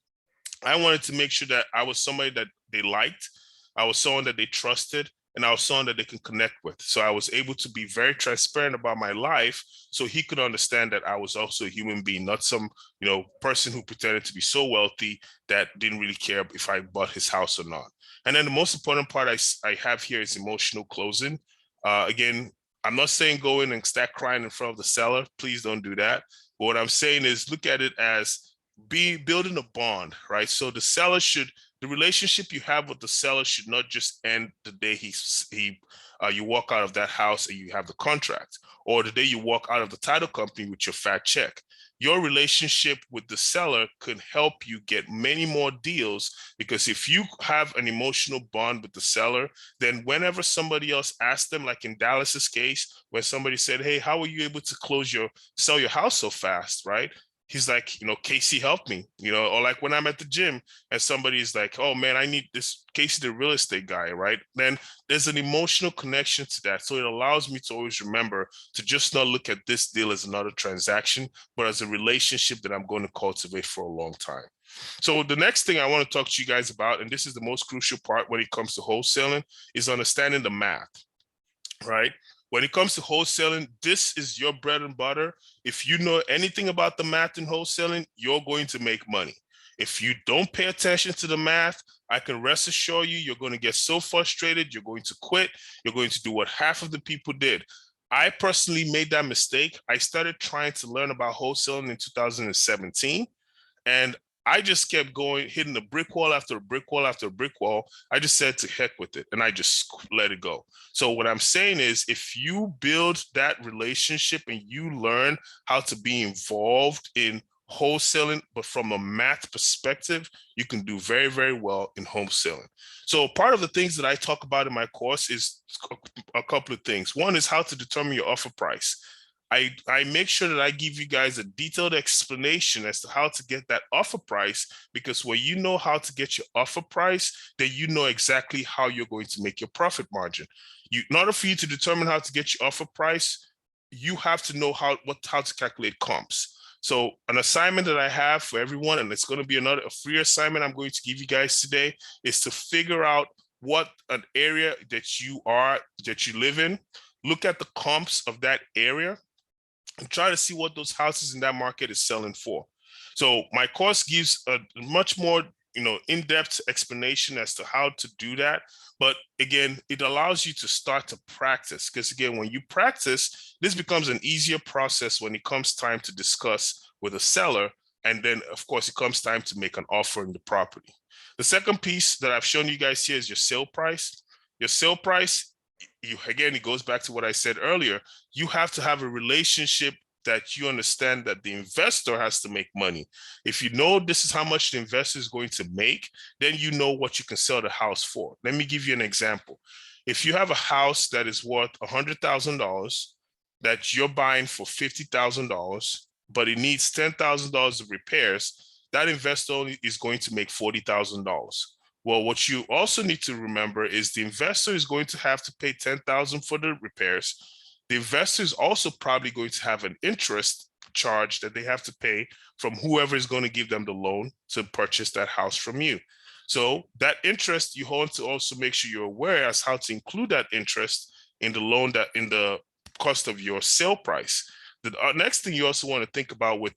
I wanted to make sure that I was somebody that they liked, I was someone that they trusted, and I was someone that they can connect with. So I was able to be very transparent about my life, so he could understand that I was also a human being, not some, person who pretended to be so wealthy that didn't really care if I bought his house or not. And then the most important part I have here is emotional closing. Again, I'm not saying go in and start crying in front of the seller. Please don't do that. But what I'm saying is look at it as building a bond, right? So the relationship you have with the seller should not just end the day you walk out of that house and you have the contract, or the day you walk out of the title company with your fat check. Your relationship with the seller could help you get many more deals, because if you have an emotional bond with the seller, then whenever somebody else asks them, like in Dallas's case, when somebody said, "Hey, how were you able to sell your house so fast?" Right? He's like, Casey helped me, or like when I'm at the gym and somebody's like, "Oh man, I need this Casey, the real estate guy," right? Then there's an emotional connection to that. So it allows me to always remember to just not look at this deal as another transaction, but as a relationship that I'm going to cultivate for a long time. So the next thing I want to talk to you guys about, and this is the most crucial part when it comes to wholesaling, is understanding the math, right? When it comes to wholesaling, this is your bread and butter. If you know anything about the math in wholesaling, you're going to make money. If you don't pay attention to the math, I can rest assure you, you're going to get so frustrated, you're going to quit, you're going to do what half of the people did. I personally made that mistake. I started trying to learn about wholesaling in 2017, and I just kept going, hitting a brick wall after a brick wall after a brick wall. I just said to heck with it, and I just let it go. So what I'm saying is, if you build that relationship and you learn how to be involved in wholesaling, but from a math perspective, you can do very, very well in wholesaling. So part of the things that I talk about in my course is a couple of things. One is how to determine your offer price. I make sure that I give you guys a detailed explanation as to how to get that offer price, because when you know how to get your offer price, then you know exactly how you're going to make your profit margin. In order for you to determine how to get your offer price, you have to know how to calculate comps. So an assignment that I have for everyone, and it's going to be a free assignment I'm going to give you guys today, is to figure out what an area that you live in, look at the comps of that area, and try to see what those houses in that market is selling for. So my course gives a much more in-depth explanation as to how to do that. But again, it allows you to start to practice, because again, when you practice, this becomes an easier process when it comes time to discuss with a seller. And then of course, it comes time to make an offer in the property. The second piece that I've shown you guys here is your sale price. Your sale price, again, it goes back to what I said earlier. You have to have a relationship that you understand that the investor has to make money. If you know this is how much the investor is going to make, then you know what you can sell the house for. Let me give you an example. If you have a house that is worth $100,000 that you're buying for $50,000, but it needs $10,000 of repairs, that investor only is going to make $40,000. Well, what you also need to remember is the investor is going to have to pay $10,000 for the repairs. The investor is also probably going to have an interest charge that they have to pay from whoever is going to give them the loan to purchase that house from you. So that interest, you want to also make sure you're aware as how to include that interest in the loan, that in the cost of your sale price. The next thing you also want to think about with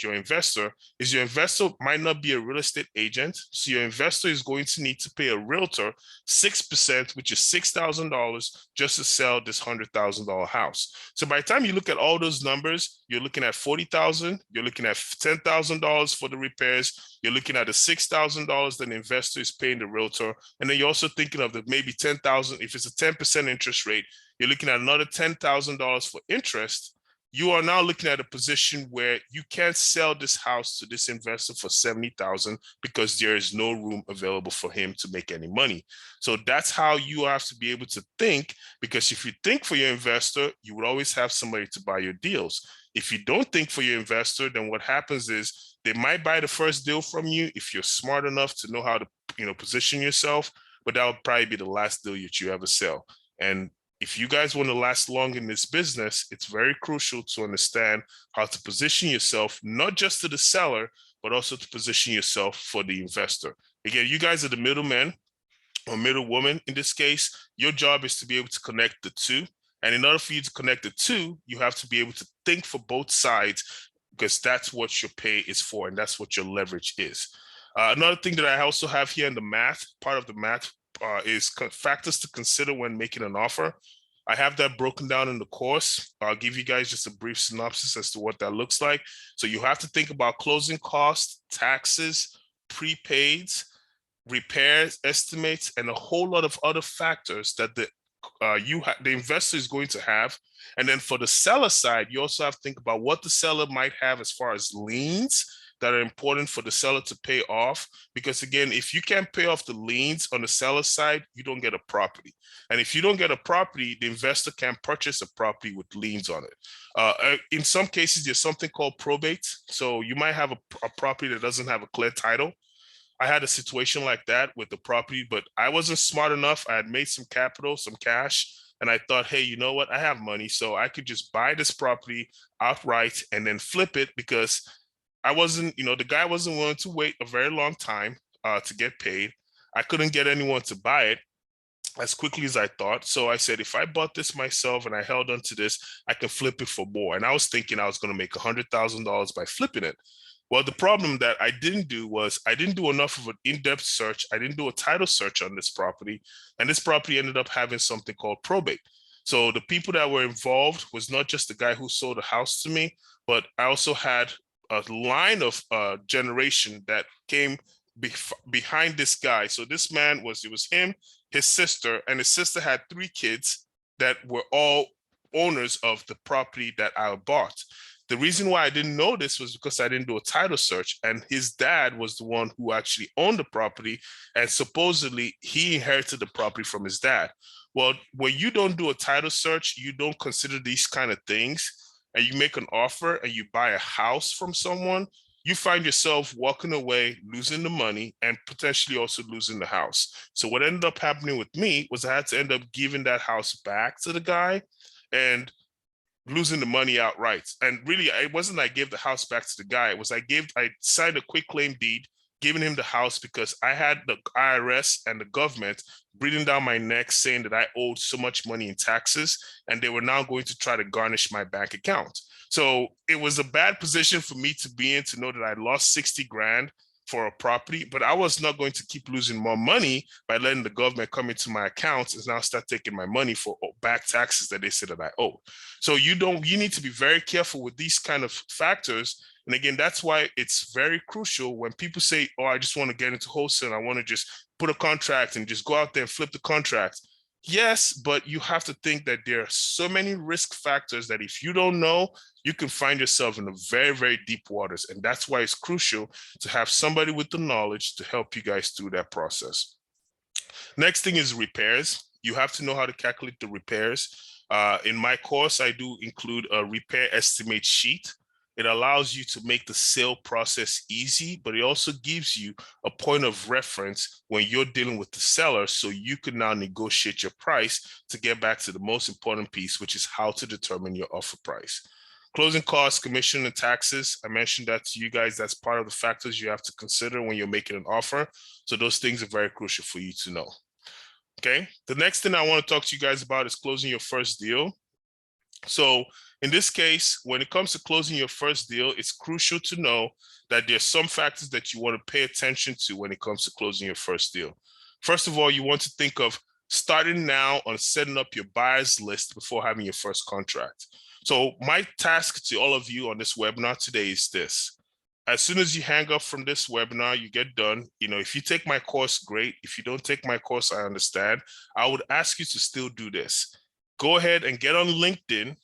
your investor is your investor might not be a real estate agent. So your investor is going to need to pay a realtor 6%, which is $6,000 just to sell this $100,000 house. So by the time you look at all those numbers, you're looking at $40,000, you're looking at $10,000 for the repairs, you're looking at the $6,000 that the investor is paying the realtor. And then you're also thinking of the maybe $10,000, if it's a 10% interest rate, you're looking at another $10,000 for interest. You are now looking at a position where you can't sell this house to this investor for $70,000 because there is no room available for him to make any money. So that's how you have to be able to think, because if you think for your investor, you would always have somebody to buy your deals. If you don't think for your investor, then what happens is they might buy the first deal from you if you're smart enough to know how to position yourself, but that would probably be the last deal that you ever sell. And if you guys want to last long in this business, it's very crucial to understand how to position yourself, not just to the seller, but also to position yourself for the investor. Again, you guys are the middleman or middlewoman in this case. Your job is to be able to connect the two. And in order for you to connect the two, you have to be able to think for both sides, because that's what your pay is for, and that's what your leverage is. Another thing that I also have here in the math, part of the math, is factors to consider when making an offer. I have that broken down in the course. I'll give you guys just a brief synopsis as to what that looks like. So you have to think about closing costs, taxes, prepaids, repairs, estimates, and a whole lot of other factors that the investor is going to have. And then for the seller side, you also have to think about what the seller might have as far as liens that are important for the seller to pay off. Because again, if you can't pay off the liens on the seller side, you don't get a property. And if you don't get a property, the investor can't purchase a property with liens on it. In some cases, there's something called probate. So you might have a property that doesn't have a clear title. I had a situation like that with the property, but I wasn't smart enough. I had made some capital, some cash, and I thought, hey, you know what? I have money, so I could just buy this property outright and then flip it, because I wasn't, the guy wasn't willing to wait a very long time to get paid. I couldn't get anyone to buy it as quickly as I thought. So I said, if I bought this myself and I held on to this, I can flip it for more. And I was thinking I was going to make $100,000 by flipping it. Well, the problem that I didn't do was I didn't do enough of an in-depth search. I didn't do a title search on this property. And this property ended up having something called probate. So the people that were involved was not just the guy who sold the house to me, but I also had a line of generation that came behind this guy. So this man it was him, his sister, and his sister had 3 kids that were all owners of the property that I bought. The reason why I didn't know this was because I didn't do a title search, and his dad was the one who actually owned the property, and supposedly he inherited the property from his dad. Well, when you don't do a title search, you don't consider these kind of things, and you make an offer and you buy a house from someone, you find yourself walking away, losing the money, and potentially also losing the house. So what ended up happening with me was I had to end up giving that house back to the guy and losing the money outright. And really, it wasn't I gave the house back to the guy. It was I signed a quick claim deed, giving him the house because I had the IRS and the government breathing down my neck saying that I owed so much money in taxes, and they were now going to try to garnish my bank account. So it was a bad position for me to be in, to know that I lost 60 grand for a property, but I was not going to keep losing more money by letting the government come into my accounts and now start taking my money for back taxes that they said that I owe. So you need to be very careful with these kind of factors. And again, that's why it's very crucial when people say, oh, I just want to get into wholesale, I want to just put a contract and just go out there and flip the contract. Yes, but you have to think that there are so many risk factors that if you don't know, you can find yourself in a very, very deep waters. And that's why it's crucial to have somebody with the knowledge to help you guys through that process. Next thing is repairs. You have to know how to calculate the repairs. In my course, I do include a repair estimate sheet. It allows you to make the sale process easy, but it also gives you a point of reference when you're dealing with the seller, so you can now negotiate your price to get back to the most important piece, which is how to determine your offer price. Closing costs, commission, and taxes. I mentioned that to you guys. That's part of the factors you have to consider when you're making an offer. So those things are very crucial for you to know. Okay, the next thing I want to talk to you guys about is closing your first deal. So in this case, when it comes to closing your first deal, it's crucial to know that there's some factors that you want to pay attention to when it comes to closing your first deal. First of all, you want to think of starting now on setting up your buyer's list before having your first contract. So my task to all of you on this webinar today is this. As soon as you hang up from this webinar, you get done. If you take my course, great. If you don't take my course, I understand. I would ask you to still do this. Go ahead and get on LinkedIn,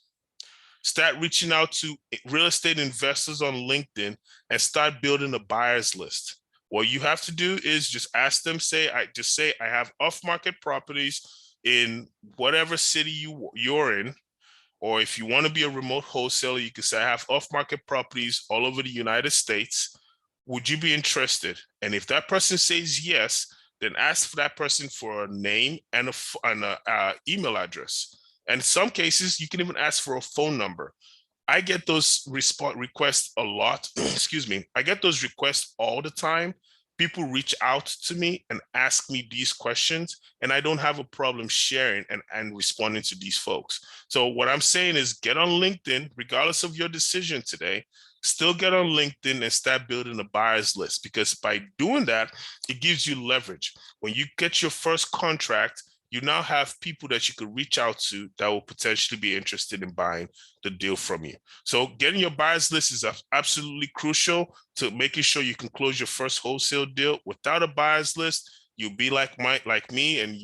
start reaching out to real estate investors on LinkedIn, and start building a buyer's list. What you have to do is just ask them, I have off-market properties in whatever city you're in. Or if you want to be a remote wholesaler, you can say, I have off-market properties all over the United States. Would you be interested? And if that person says yes, then ask for that person for a name and an email address. And in some cases, you can even ask for a phone number. I get those requests a lot. Excuse me. I get those requests all the time. People reach out to me and ask me these questions, and I don't have a problem sharing and responding to these folks. So what I'm saying is get on LinkedIn, regardless of your decision today, still get on LinkedIn and start building a buyer's list, because by doing that, it gives you leverage. When you get your first contract, you now have people that you could reach out to that will potentially be interested in buying the deal from you. So getting your buyer's list is absolutely crucial to making sure you can close your first wholesale deal. Without a buyer's list, you'll be like me, and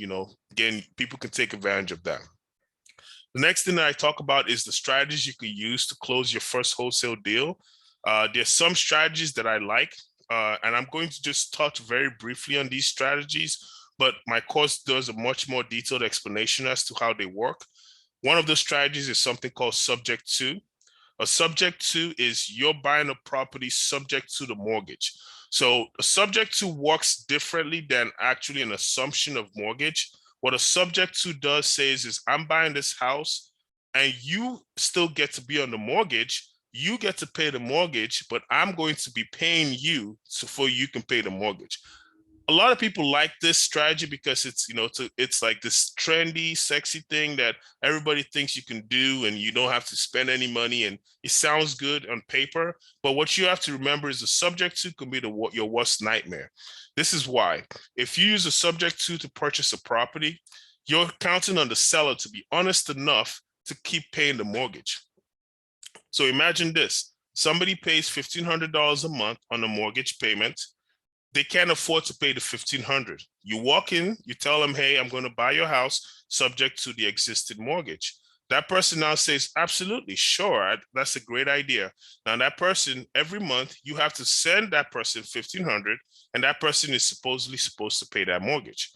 again, people can take advantage of that. The next thing that I talk about is the strategies you can use to close your first wholesale deal. There's some strategies that I like, and I'm going to just touch very briefly on these strategies, but my course does a much more detailed explanation as to how they work. One of the strategies is something called subject to. A subject to is you're buying a property subject to the mortgage. So a subject to works differently than actually an assumption of mortgage. What a subject to does say is I'm buying this house and you still get to be on the mortgage, You get to pay the mortgage, but I'm going to be paying you so for you can pay the mortgage. A lot of people like this strategy because it's, it's like this trendy, sexy thing that everybody thinks you can do, and you don't have to spend any money, and it sounds good on paper. But what you have to remember is the subject to can be your worst nightmare. This is why. If you use a subject to purchase a property, you're counting on the seller to be honest enough to keep paying the mortgage. So imagine this. Somebody pays $1,500 a month on a mortgage payment. They can't afford to pay the $1,500. You walk in, you tell them, hey, I'm going to buy your house subject to the existing mortgage. That person now says, absolutely, sure, that's a great idea. Now that person, every month, you have to send that person $1,500, and that person is supposedly supposed to pay that mortgage.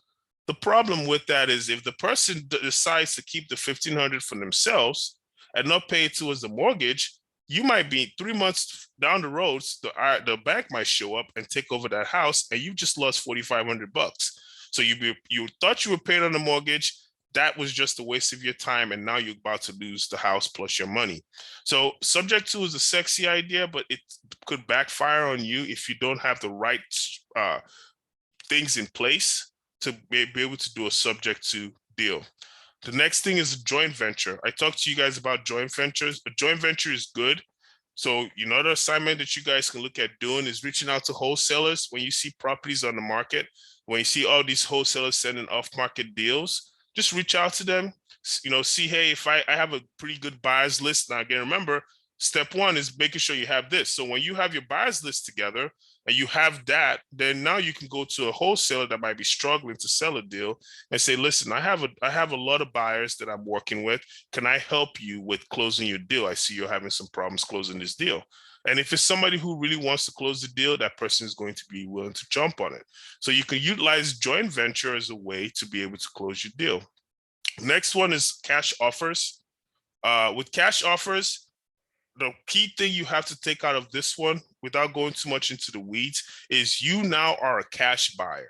The problem with that is if the person decides to keep the $1,500 for themselves and not pay it towards the mortgage, you might be 3 months down the road, the bank might show up and take over that house, and you just lost $4,500. So you thought you were paying on the mortgage. That was just a waste of your time, and now you're about to lose the house plus your money. So subject to is a sexy idea, but it could backfire on you if you don't have the right things in place to be able to do a subject to deal. The next thing is a joint venture. I talked to you guys about joint ventures. A joint venture is good. So another assignment that you guys can look at doing is reaching out to wholesalers. When you see properties on the market, when you see all these wholesalers sending off-market deals, just reach out to them. See, hey, if I have a pretty good buyers list. Now, again, remember, step one is making sure you have this. So when you have your buyers list together and you have that, then now you can go to a wholesaler that might be struggling to sell a deal and say, listen, I have a lot of buyers that I'm working with. Can I help you with closing your deal? I see you're having some problems closing this deal. And if it's somebody who really wants to close the deal, that person is going to be willing to jump on it. So you can utilize joint venture as a way to be able to close your deal. Next one is cash offers. With cash offers, the key thing you have to take out of this one, without going too much into the weeds, is you now are a cash buyer.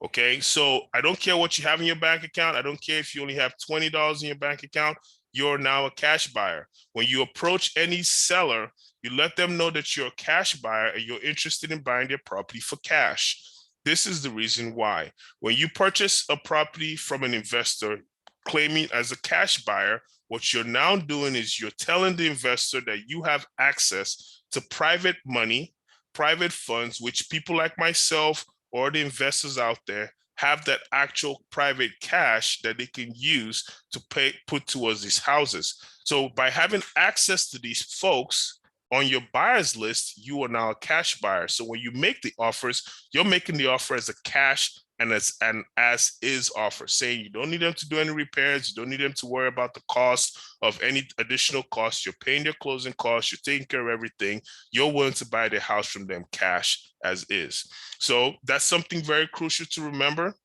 Okay, so I don't care what you have in your bank account. I don't care if you only have $20 in your bank account. You're now a cash buyer. When you approach any seller, you let them know that you're a cash buyer and you're interested in buying their property for cash. This is the reason why. When you purchase a property from an investor claiming as a cash buyer, what you're now doing is you're telling the investor that you have access to private money, private funds, which people like myself or the investors out there have that actual private cash that they can use to put towards these houses. So by having access to these folks on your buyer's list, you are now a cash buyer. So when you make the offers, you're making the offer as a cash and as is offer, saying you don't need them to do any repairs, you don't need them to worry about the cost of any additional costs. You're paying their closing costs, you're taking care of everything. You're willing to buy the house from them cash as is. So that's something very crucial to remember.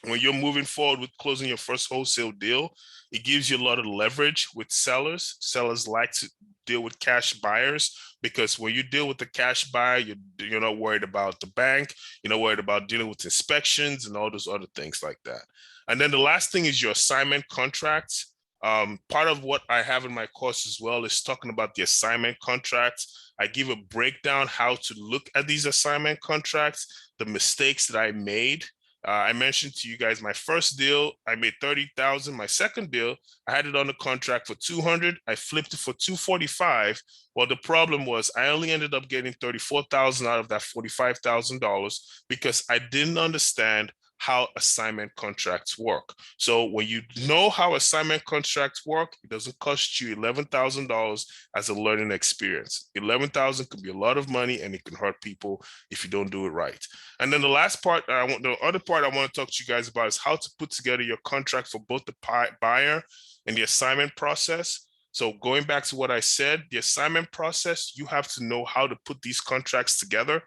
When you're moving forward with closing your first wholesale deal, it gives you a lot of leverage with sellers. Sellers like to deal with cash buyers because when you deal with the cash buyer, you're not worried about the bank, you're not worried about dealing with inspections and all those other things like that. And then the last thing is your assignment contracts. Part of what I have in my course as well is talking about the assignment contracts. I give a breakdown how to look at these assignment contracts, the mistakes that I made. I mentioned to you guys my first deal, I made $30,000. My second deal, I had it on the contract for $200. I flipped it for $245. Well, the problem was I only ended up getting $34,000 out of that $45,000 because I didn't understand how assignment contracts work. So when you know how assignment contracts work, it doesn't cost you $11,000 as a learning experience. $11,000 could be a lot of money and it can hurt people if you don't do it right. And then the other part I want to talk to you guys about is how to put together your contract for both the buyer and the assignment process. So going back to what I said, the assignment process, you have to know how to put these contracts together.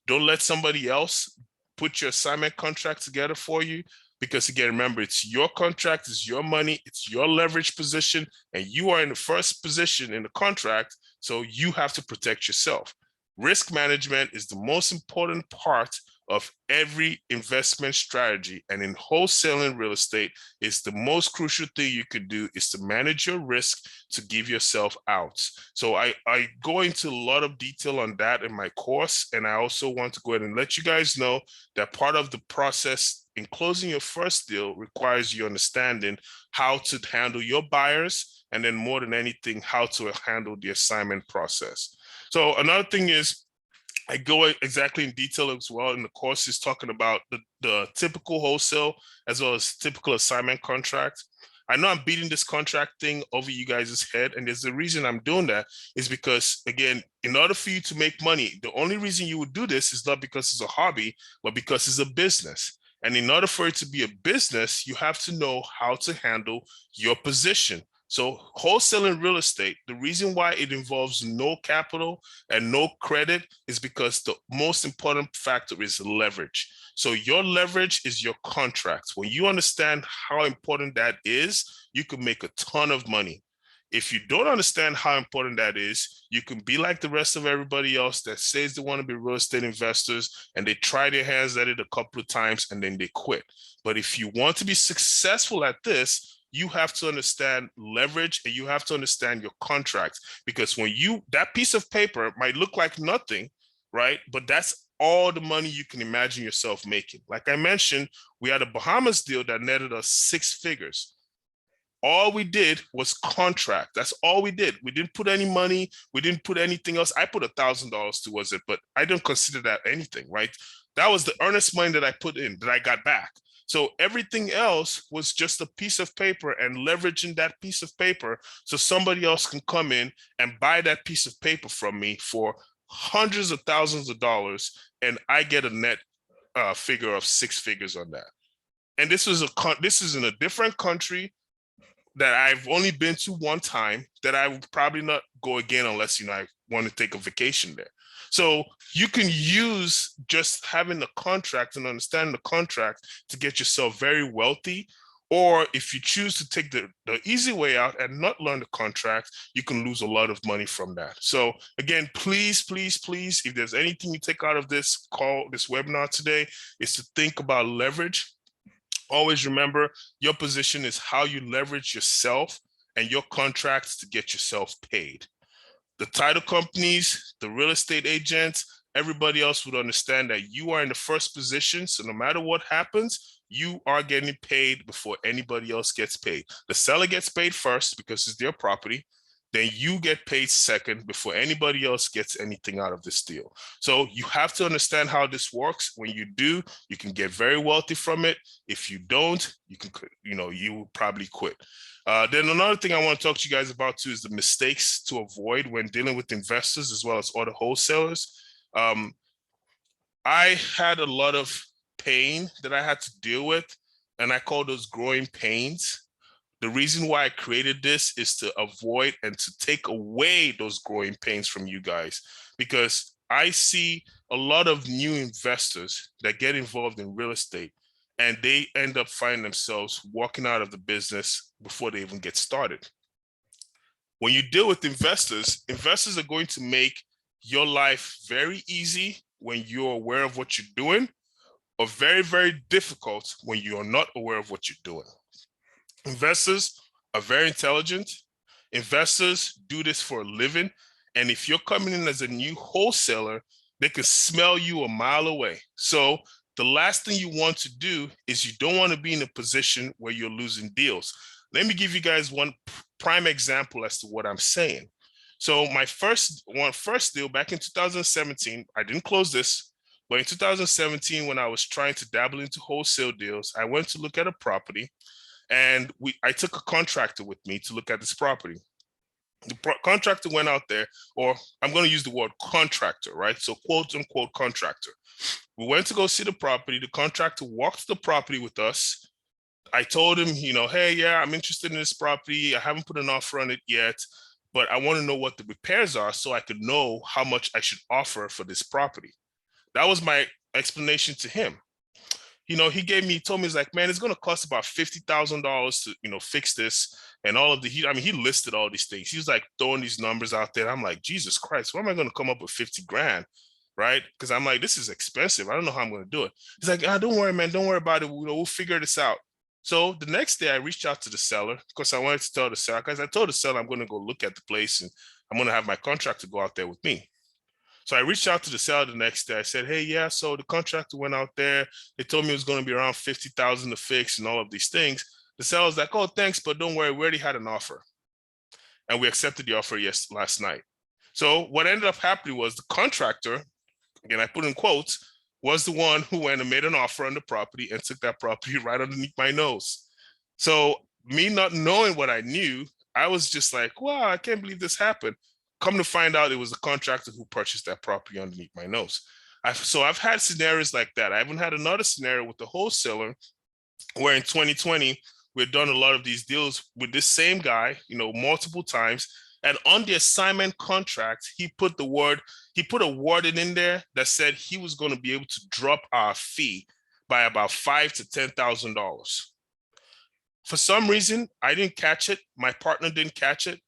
Don't let somebody else put your assignment contract together for you, because again, remember, it's your contract, it's your money, it's your leverage position, and you are in the first position in the contract, so you have to protect yourself. Risk management is the most important part of every investment strategy. And in wholesaling real estate, it's the most crucial thing you could do is to manage your risk to give yourself outs. So I go into a lot of detail on that in my course. And I also want to go ahead and let you guys know that part of the process in closing your first deal requires you understanding how to handle your buyers, and then more than anything, how to handle the assignment process. So another thing is, I go exactly in detail as well in the course is talking about the typical wholesale as well as typical assignment contract. I know I'm beating this contract thing over you guys' head, and there's the reason I'm doing that is because, again, in order for you to make money, the only reason you would do this is not because it's a hobby, but because it's a business. And in order for it to be a business, you have to know how to handle your position. So wholesaling real estate, the reason why it involves no capital and no credit is because the most important factor is leverage. So your leverage is your contracts. When you understand how important that is, you can make a ton of money. If you don't understand how important that is, you can be like the rest of everybody else that says they want to be real estate investors and they try their hands at it a couple of times and then they quit. But if you want to be successful at this, you have to understand leverage and you have to understand your contracts, because when that piece of paper might look like nothing, right? But that's all the money you can imagine yourself making. Like I mentioned, we had a Bahamas deal that netted us 6 figures. All we did was contract. That's all we did. We didn't put any money. We didn't put anything else. I put $1,000 towards it, but I don't consider that anything, right? That was the earnest money that I put in that I got back. So everything else was just a piece of paper and leveraging that piece of paper so somebody else can come in and buy that piece of paper from me for hundreds of thousands of dollars, and I get a net figure of 6 figures on that. And this is in a different country that I've only been to one time, that I would probably not go again unless, I want to take a vacation there. So you can use just having the contract and understanding the contract to get yourself very wealthy. Or if you choose to take the easy way out and not learn the contract, you can lose a lot of money from that. So again, please, please, please, if there's anything you take out of this webinar today, is to think about leverage. Always remember, your position is how you leverage yourself and your contracts to get yourself paid. The title companies, the real estate agents, everybody else would understand that you are in the first position. So no matter what happens, you are getting paid before anybody else gets paid. The seller gets paid first because it's their property. Then you get paid second before anybody else gets anything out of this deal. So you have to understand how this works. When you do, you can get very wealthy from it. If you don't, you will probably quit. Then another thing I want to talk to you guys about too is the mistakes to avoid when dealing with investors as well as other wholesalers. I had a lot of pain that I had to deal with, and I call those growing pains. The reason why I created this is to avoid and to take away those growing pains from you guys, because I see a lot of new investors that get involved in real estate and they end up finding themselves walking out of the business before they even get started. When you deal with investors, investors are going to make your life very easy when you're aware of what you're doing, or very, very difficult when you are not aware of what you're doing. Investors are very intelligent. Investors do this for a living. And if you're coming in as a new wholesaler, they can smell you a mile away. So the last thing you want to do is you don't want to be in a position where you're losing deals. Let me give you guys one prime example as to what I'm saying. So my first deal back in 2017, I didn't close this, but in 2017, when I was trying to dabble into wholesale deals, I went to look at a property. And I took a contractor with me to look at this property. The contractor went out there, or I'm going to use the word contractor, right? So quote unquote contractor. We went to go see the property. The contractor walked the property with us. I told him, hey, yeah, I'm interested in this property. I haven't put an offer on it yet, but I want to know what the repairs are so I could know how much I should offer for this property. That was my explanation to him. He told me, he's like, man, it's going to cost about $50,000 to, fix this. And all of he listed all these things. He was like throwing these numbers out there. I'm like, Jesus Christ, where am I going to come up with 50 grand? right? Because I'm like, this is expensive. I don't know how I'm going to do it. He's like, don't worry, man. Don't worry about it. We'll figure this out. So the next day I reached out to the seller because I wanted to tell the seller, because I told the seller I'm going to go look at the place and I'm going to have my contractor go out there with me. So I reached out to the seller the next day. I said, hey, yeah, so the contractor went out there. They told me it was going to be around 50,000 to fix and all of these things. The seller was like, oh, thanks, but don't worry, we already had an offer. And we accepted the offer last night. So what ended up happening was the contractor, again, I put in quotes, was the one who went and made an offer on the property and took that property right underneath my nose. So me not knowing what I knew, I was just like, wow, I can't believe this happened. Come to find out, it was the contractor who purchased that property underneath my nose. So I've had scenarios like that. I haven't had another scenario with the wholesaler where in 2020, we've done a lot of these deals with this same guy, multiple times. And on the assignment contract, he put a wording in there that said he was going to be able to drop our fee by about $5,000 to $10,000. For some reason, I didn't catch it. My partner didn't catch it.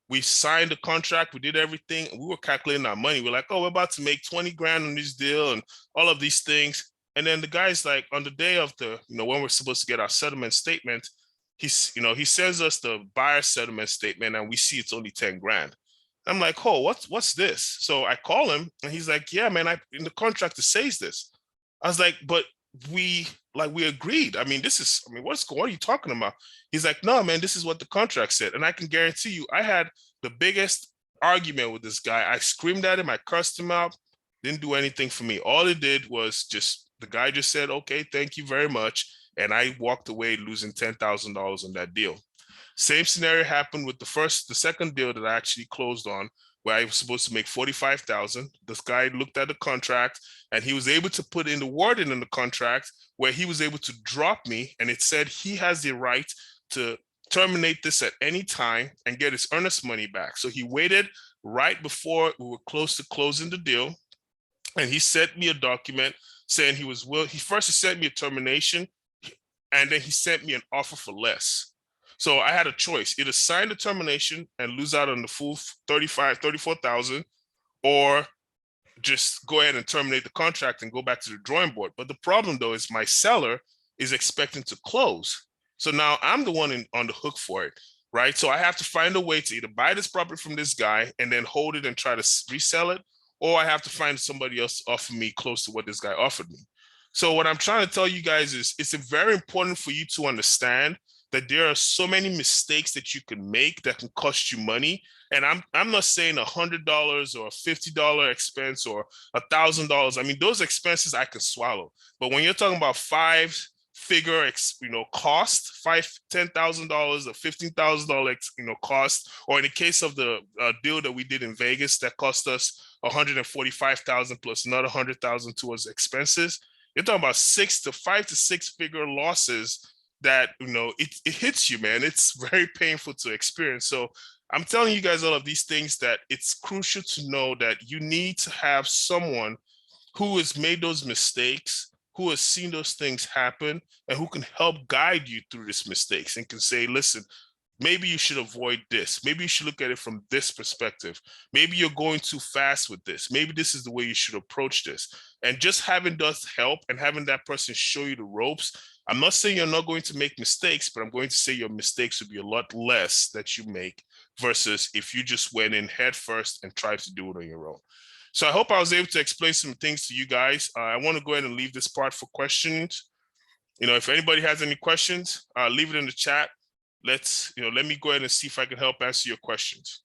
We signed the contract. We did everything. And we were calculating our money. We're like, oh, we're about to make 20 grand on this deal and all of these things. And then the guy's like, on the day of when we're supposed to get our settlement statement, he sends us the buyer settlement statement and we see it's only 10 grand. I'm like, oh, what's this? So I call him and he's like, yeah, man, in the contract it says this. I was like, but we agreed. I mean, what are you talking about? He's like, no, man, this is what the contract said. And I can guarantee you, I had the biggest argument with this guy. I screamed at him, I cursed him out, didn't do anything for me. All it did was the guy just said, okay, thank you very much. And I walked away losing $10,000 on that deal. Same scenario happened with the second deal that I actually closed on, where I was supposed to make 45,000. This guy looked at the contract and he was able to put in the wording in the contract where he was able to drop me, and it said he has the right to terminate this at any time and get his earnest money back. So he waited right before we were close to closing the deal, and he sent me a document saying he was he first sent me a termination, and then he sent me an offer for less. So I had a choice: either sign the termination and lose out on the full 34,000, or just go ahead and terminate the contract and go back to the drawing board. But the problem though is my seller is expecting to close. So now I'm the one on the hook for it, right? So I have to find a way to either buy this property from this guy and then hold it and try to resell it, or I have to find somebody else to offer me close to what this guy offered me. So what I'm trying to tell you guys is it's very important for you to understand that there are so many mistakes that you can make that can cost you money. And I'm not saying $100 or $50 expense or $1,000. I mean, those expenses I can swallow. But when you're talking about five-figure, cost, $10,000 or $15,000, cost, or in the case of the deal that we did in Vegas that cost us 145,000 plus another 100,000 towards expenses, you're talking about 5 to 6 figure losses that it hits you, man. It's very painful to experience. So I'm telling you guys all of these things that it's crucial to know that you need to have someone who has made those mistakes, who has seen those things happen, and who can help guide you through these mistakes and can say, listen, maybe you should avoid this. Maybe you should look at it from this perspective. Maybe you're going too fast with this. Maybe this is the way you should approach this. And just having those help and having that person show you the ropes, I'm not saying you're not going to make mistakes, but I'm going to say your mistakes would be a lot less that you make versus if you just went in head first and tried to do it on your own. So I hope I was able to explain some things to you guys. I want to go ahead and leave this part for questions. If anybody has any questions, leave it in the chat. Let me go ahead and see if I can help answer your questions.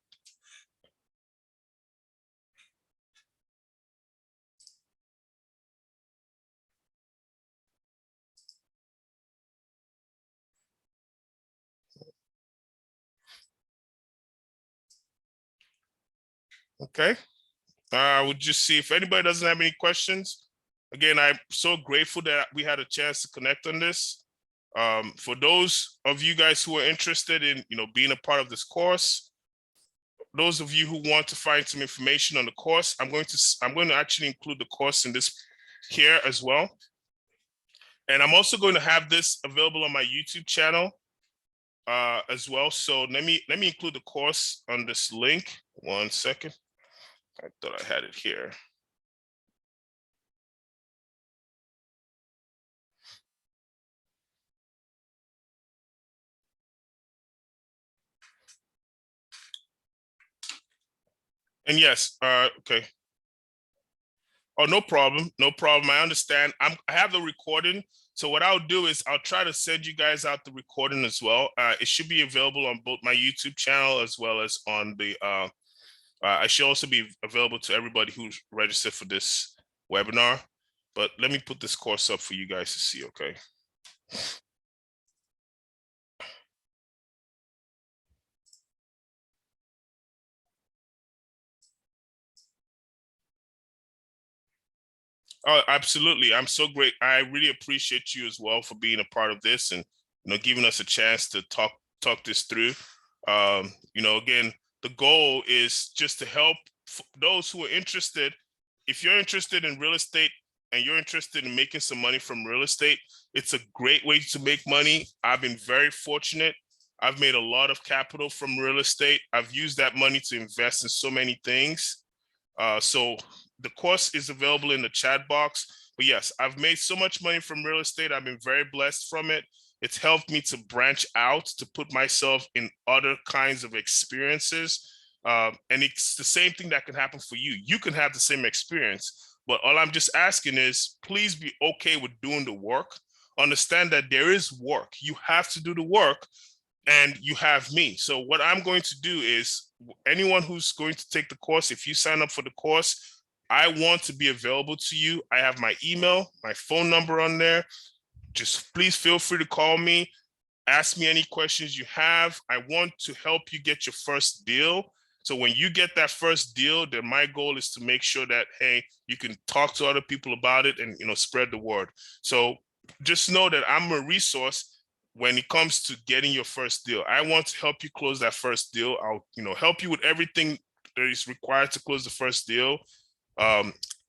Okay. We'll just see if anybody doesn't have any questions. Again, I'm so grateful that we had a chance to connect on this. For those of you guys who are interested in, being a part of this course, those of you who want to find some information on the course, I'm going to actually include the course in this here as well. And I'm also going to have this available on my YouTube channel as well. So let me include the course on this link. 1 second. I thought I had it here. And yes, okay. Oh, no problem. No problem. I understand. I have the recording. So what I'll do is I'll try to send you guys out the recording as well. It should be available on both my YouTube channel as well as on the, I should also be available to everybody who's registered for this webinar. But let me put this course up for you guys to see, okay? Oh, absolutely. I'm so great. I really appreciate you as well for being a part of this and giving us a chance to talk this through. Again, the goal is just to help those who are interested. If you're interested in real estate and you're interested in making some money from real estate, it's a great way to make money. I've been very fortunate. I've made a lot of capital from real estate. I've used that money to invest in so many things. So the course is available in the chat box. But yes, I've made so much money from real estate. I've been very blessed from it. It's helped me to branch out, to put myself in other kinds of experiences. And it's the same thing that can happen for you. You can have the same experience. But all I'm just asking is, please be okay with doing the work. Understand that there is work. You have to do the work. And you have me. So what I'm going to do is, anyone who's going to take the course, if you sign up for the course, I want to be available to you. I have my email, my phone number on there. Just please feel free to call me. Ask me any questions you have. I want to help you get your first deal. So when you get that first deal, then my goal is to make sure that, hey, you can talk to other people about it and spread the word. So just know that I'm a resource when it comes to getting your first deal. I want to help you close that first deal. I'll help you with everything that is required to close the first deal.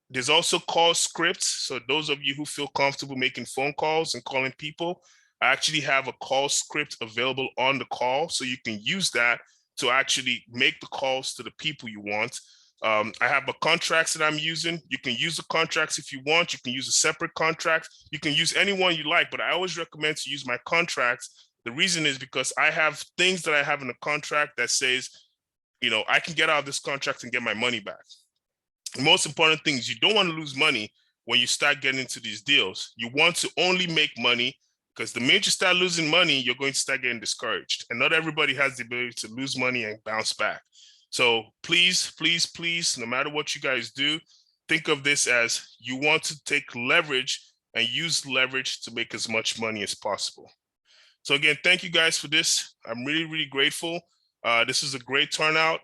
There's also call scripts. So those of you who feel comfortable making phone calls and calling people, I actually have a call script available on the call. So you can use that to actually make the calls to the people you want. I have a contracts that I'm using. You can use the contracts if you want. You can use a separate contract. You can use any one you like, but I always recommend to use my contracts. The reason is because I have things that I have in the contract that says, I can get out of this contract and get my money back. The most important thing is you don't want to lose money when you start getting into these deals. You want to only make money, because the minute you start losing money, you're going to start getting discouraged. And not everybody has the ability to lose money and bounce back. So please, please, please, no matter what you guys do, think of this as you want to take leverage and use leverage to make as much money as possible. So again, thank you guys for this. I'm really, really grateful. This is a great turnout.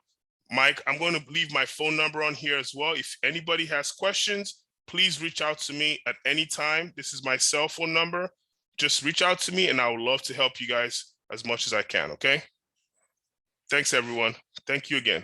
Mike, I'm going to leave my phone number on here as well. If anybody has questions, please reach out to me at any time. This is my cell phone number. Just reach out to me and I would love to help you guys as much as I can, okay? Thanks, everyone. Thank you again.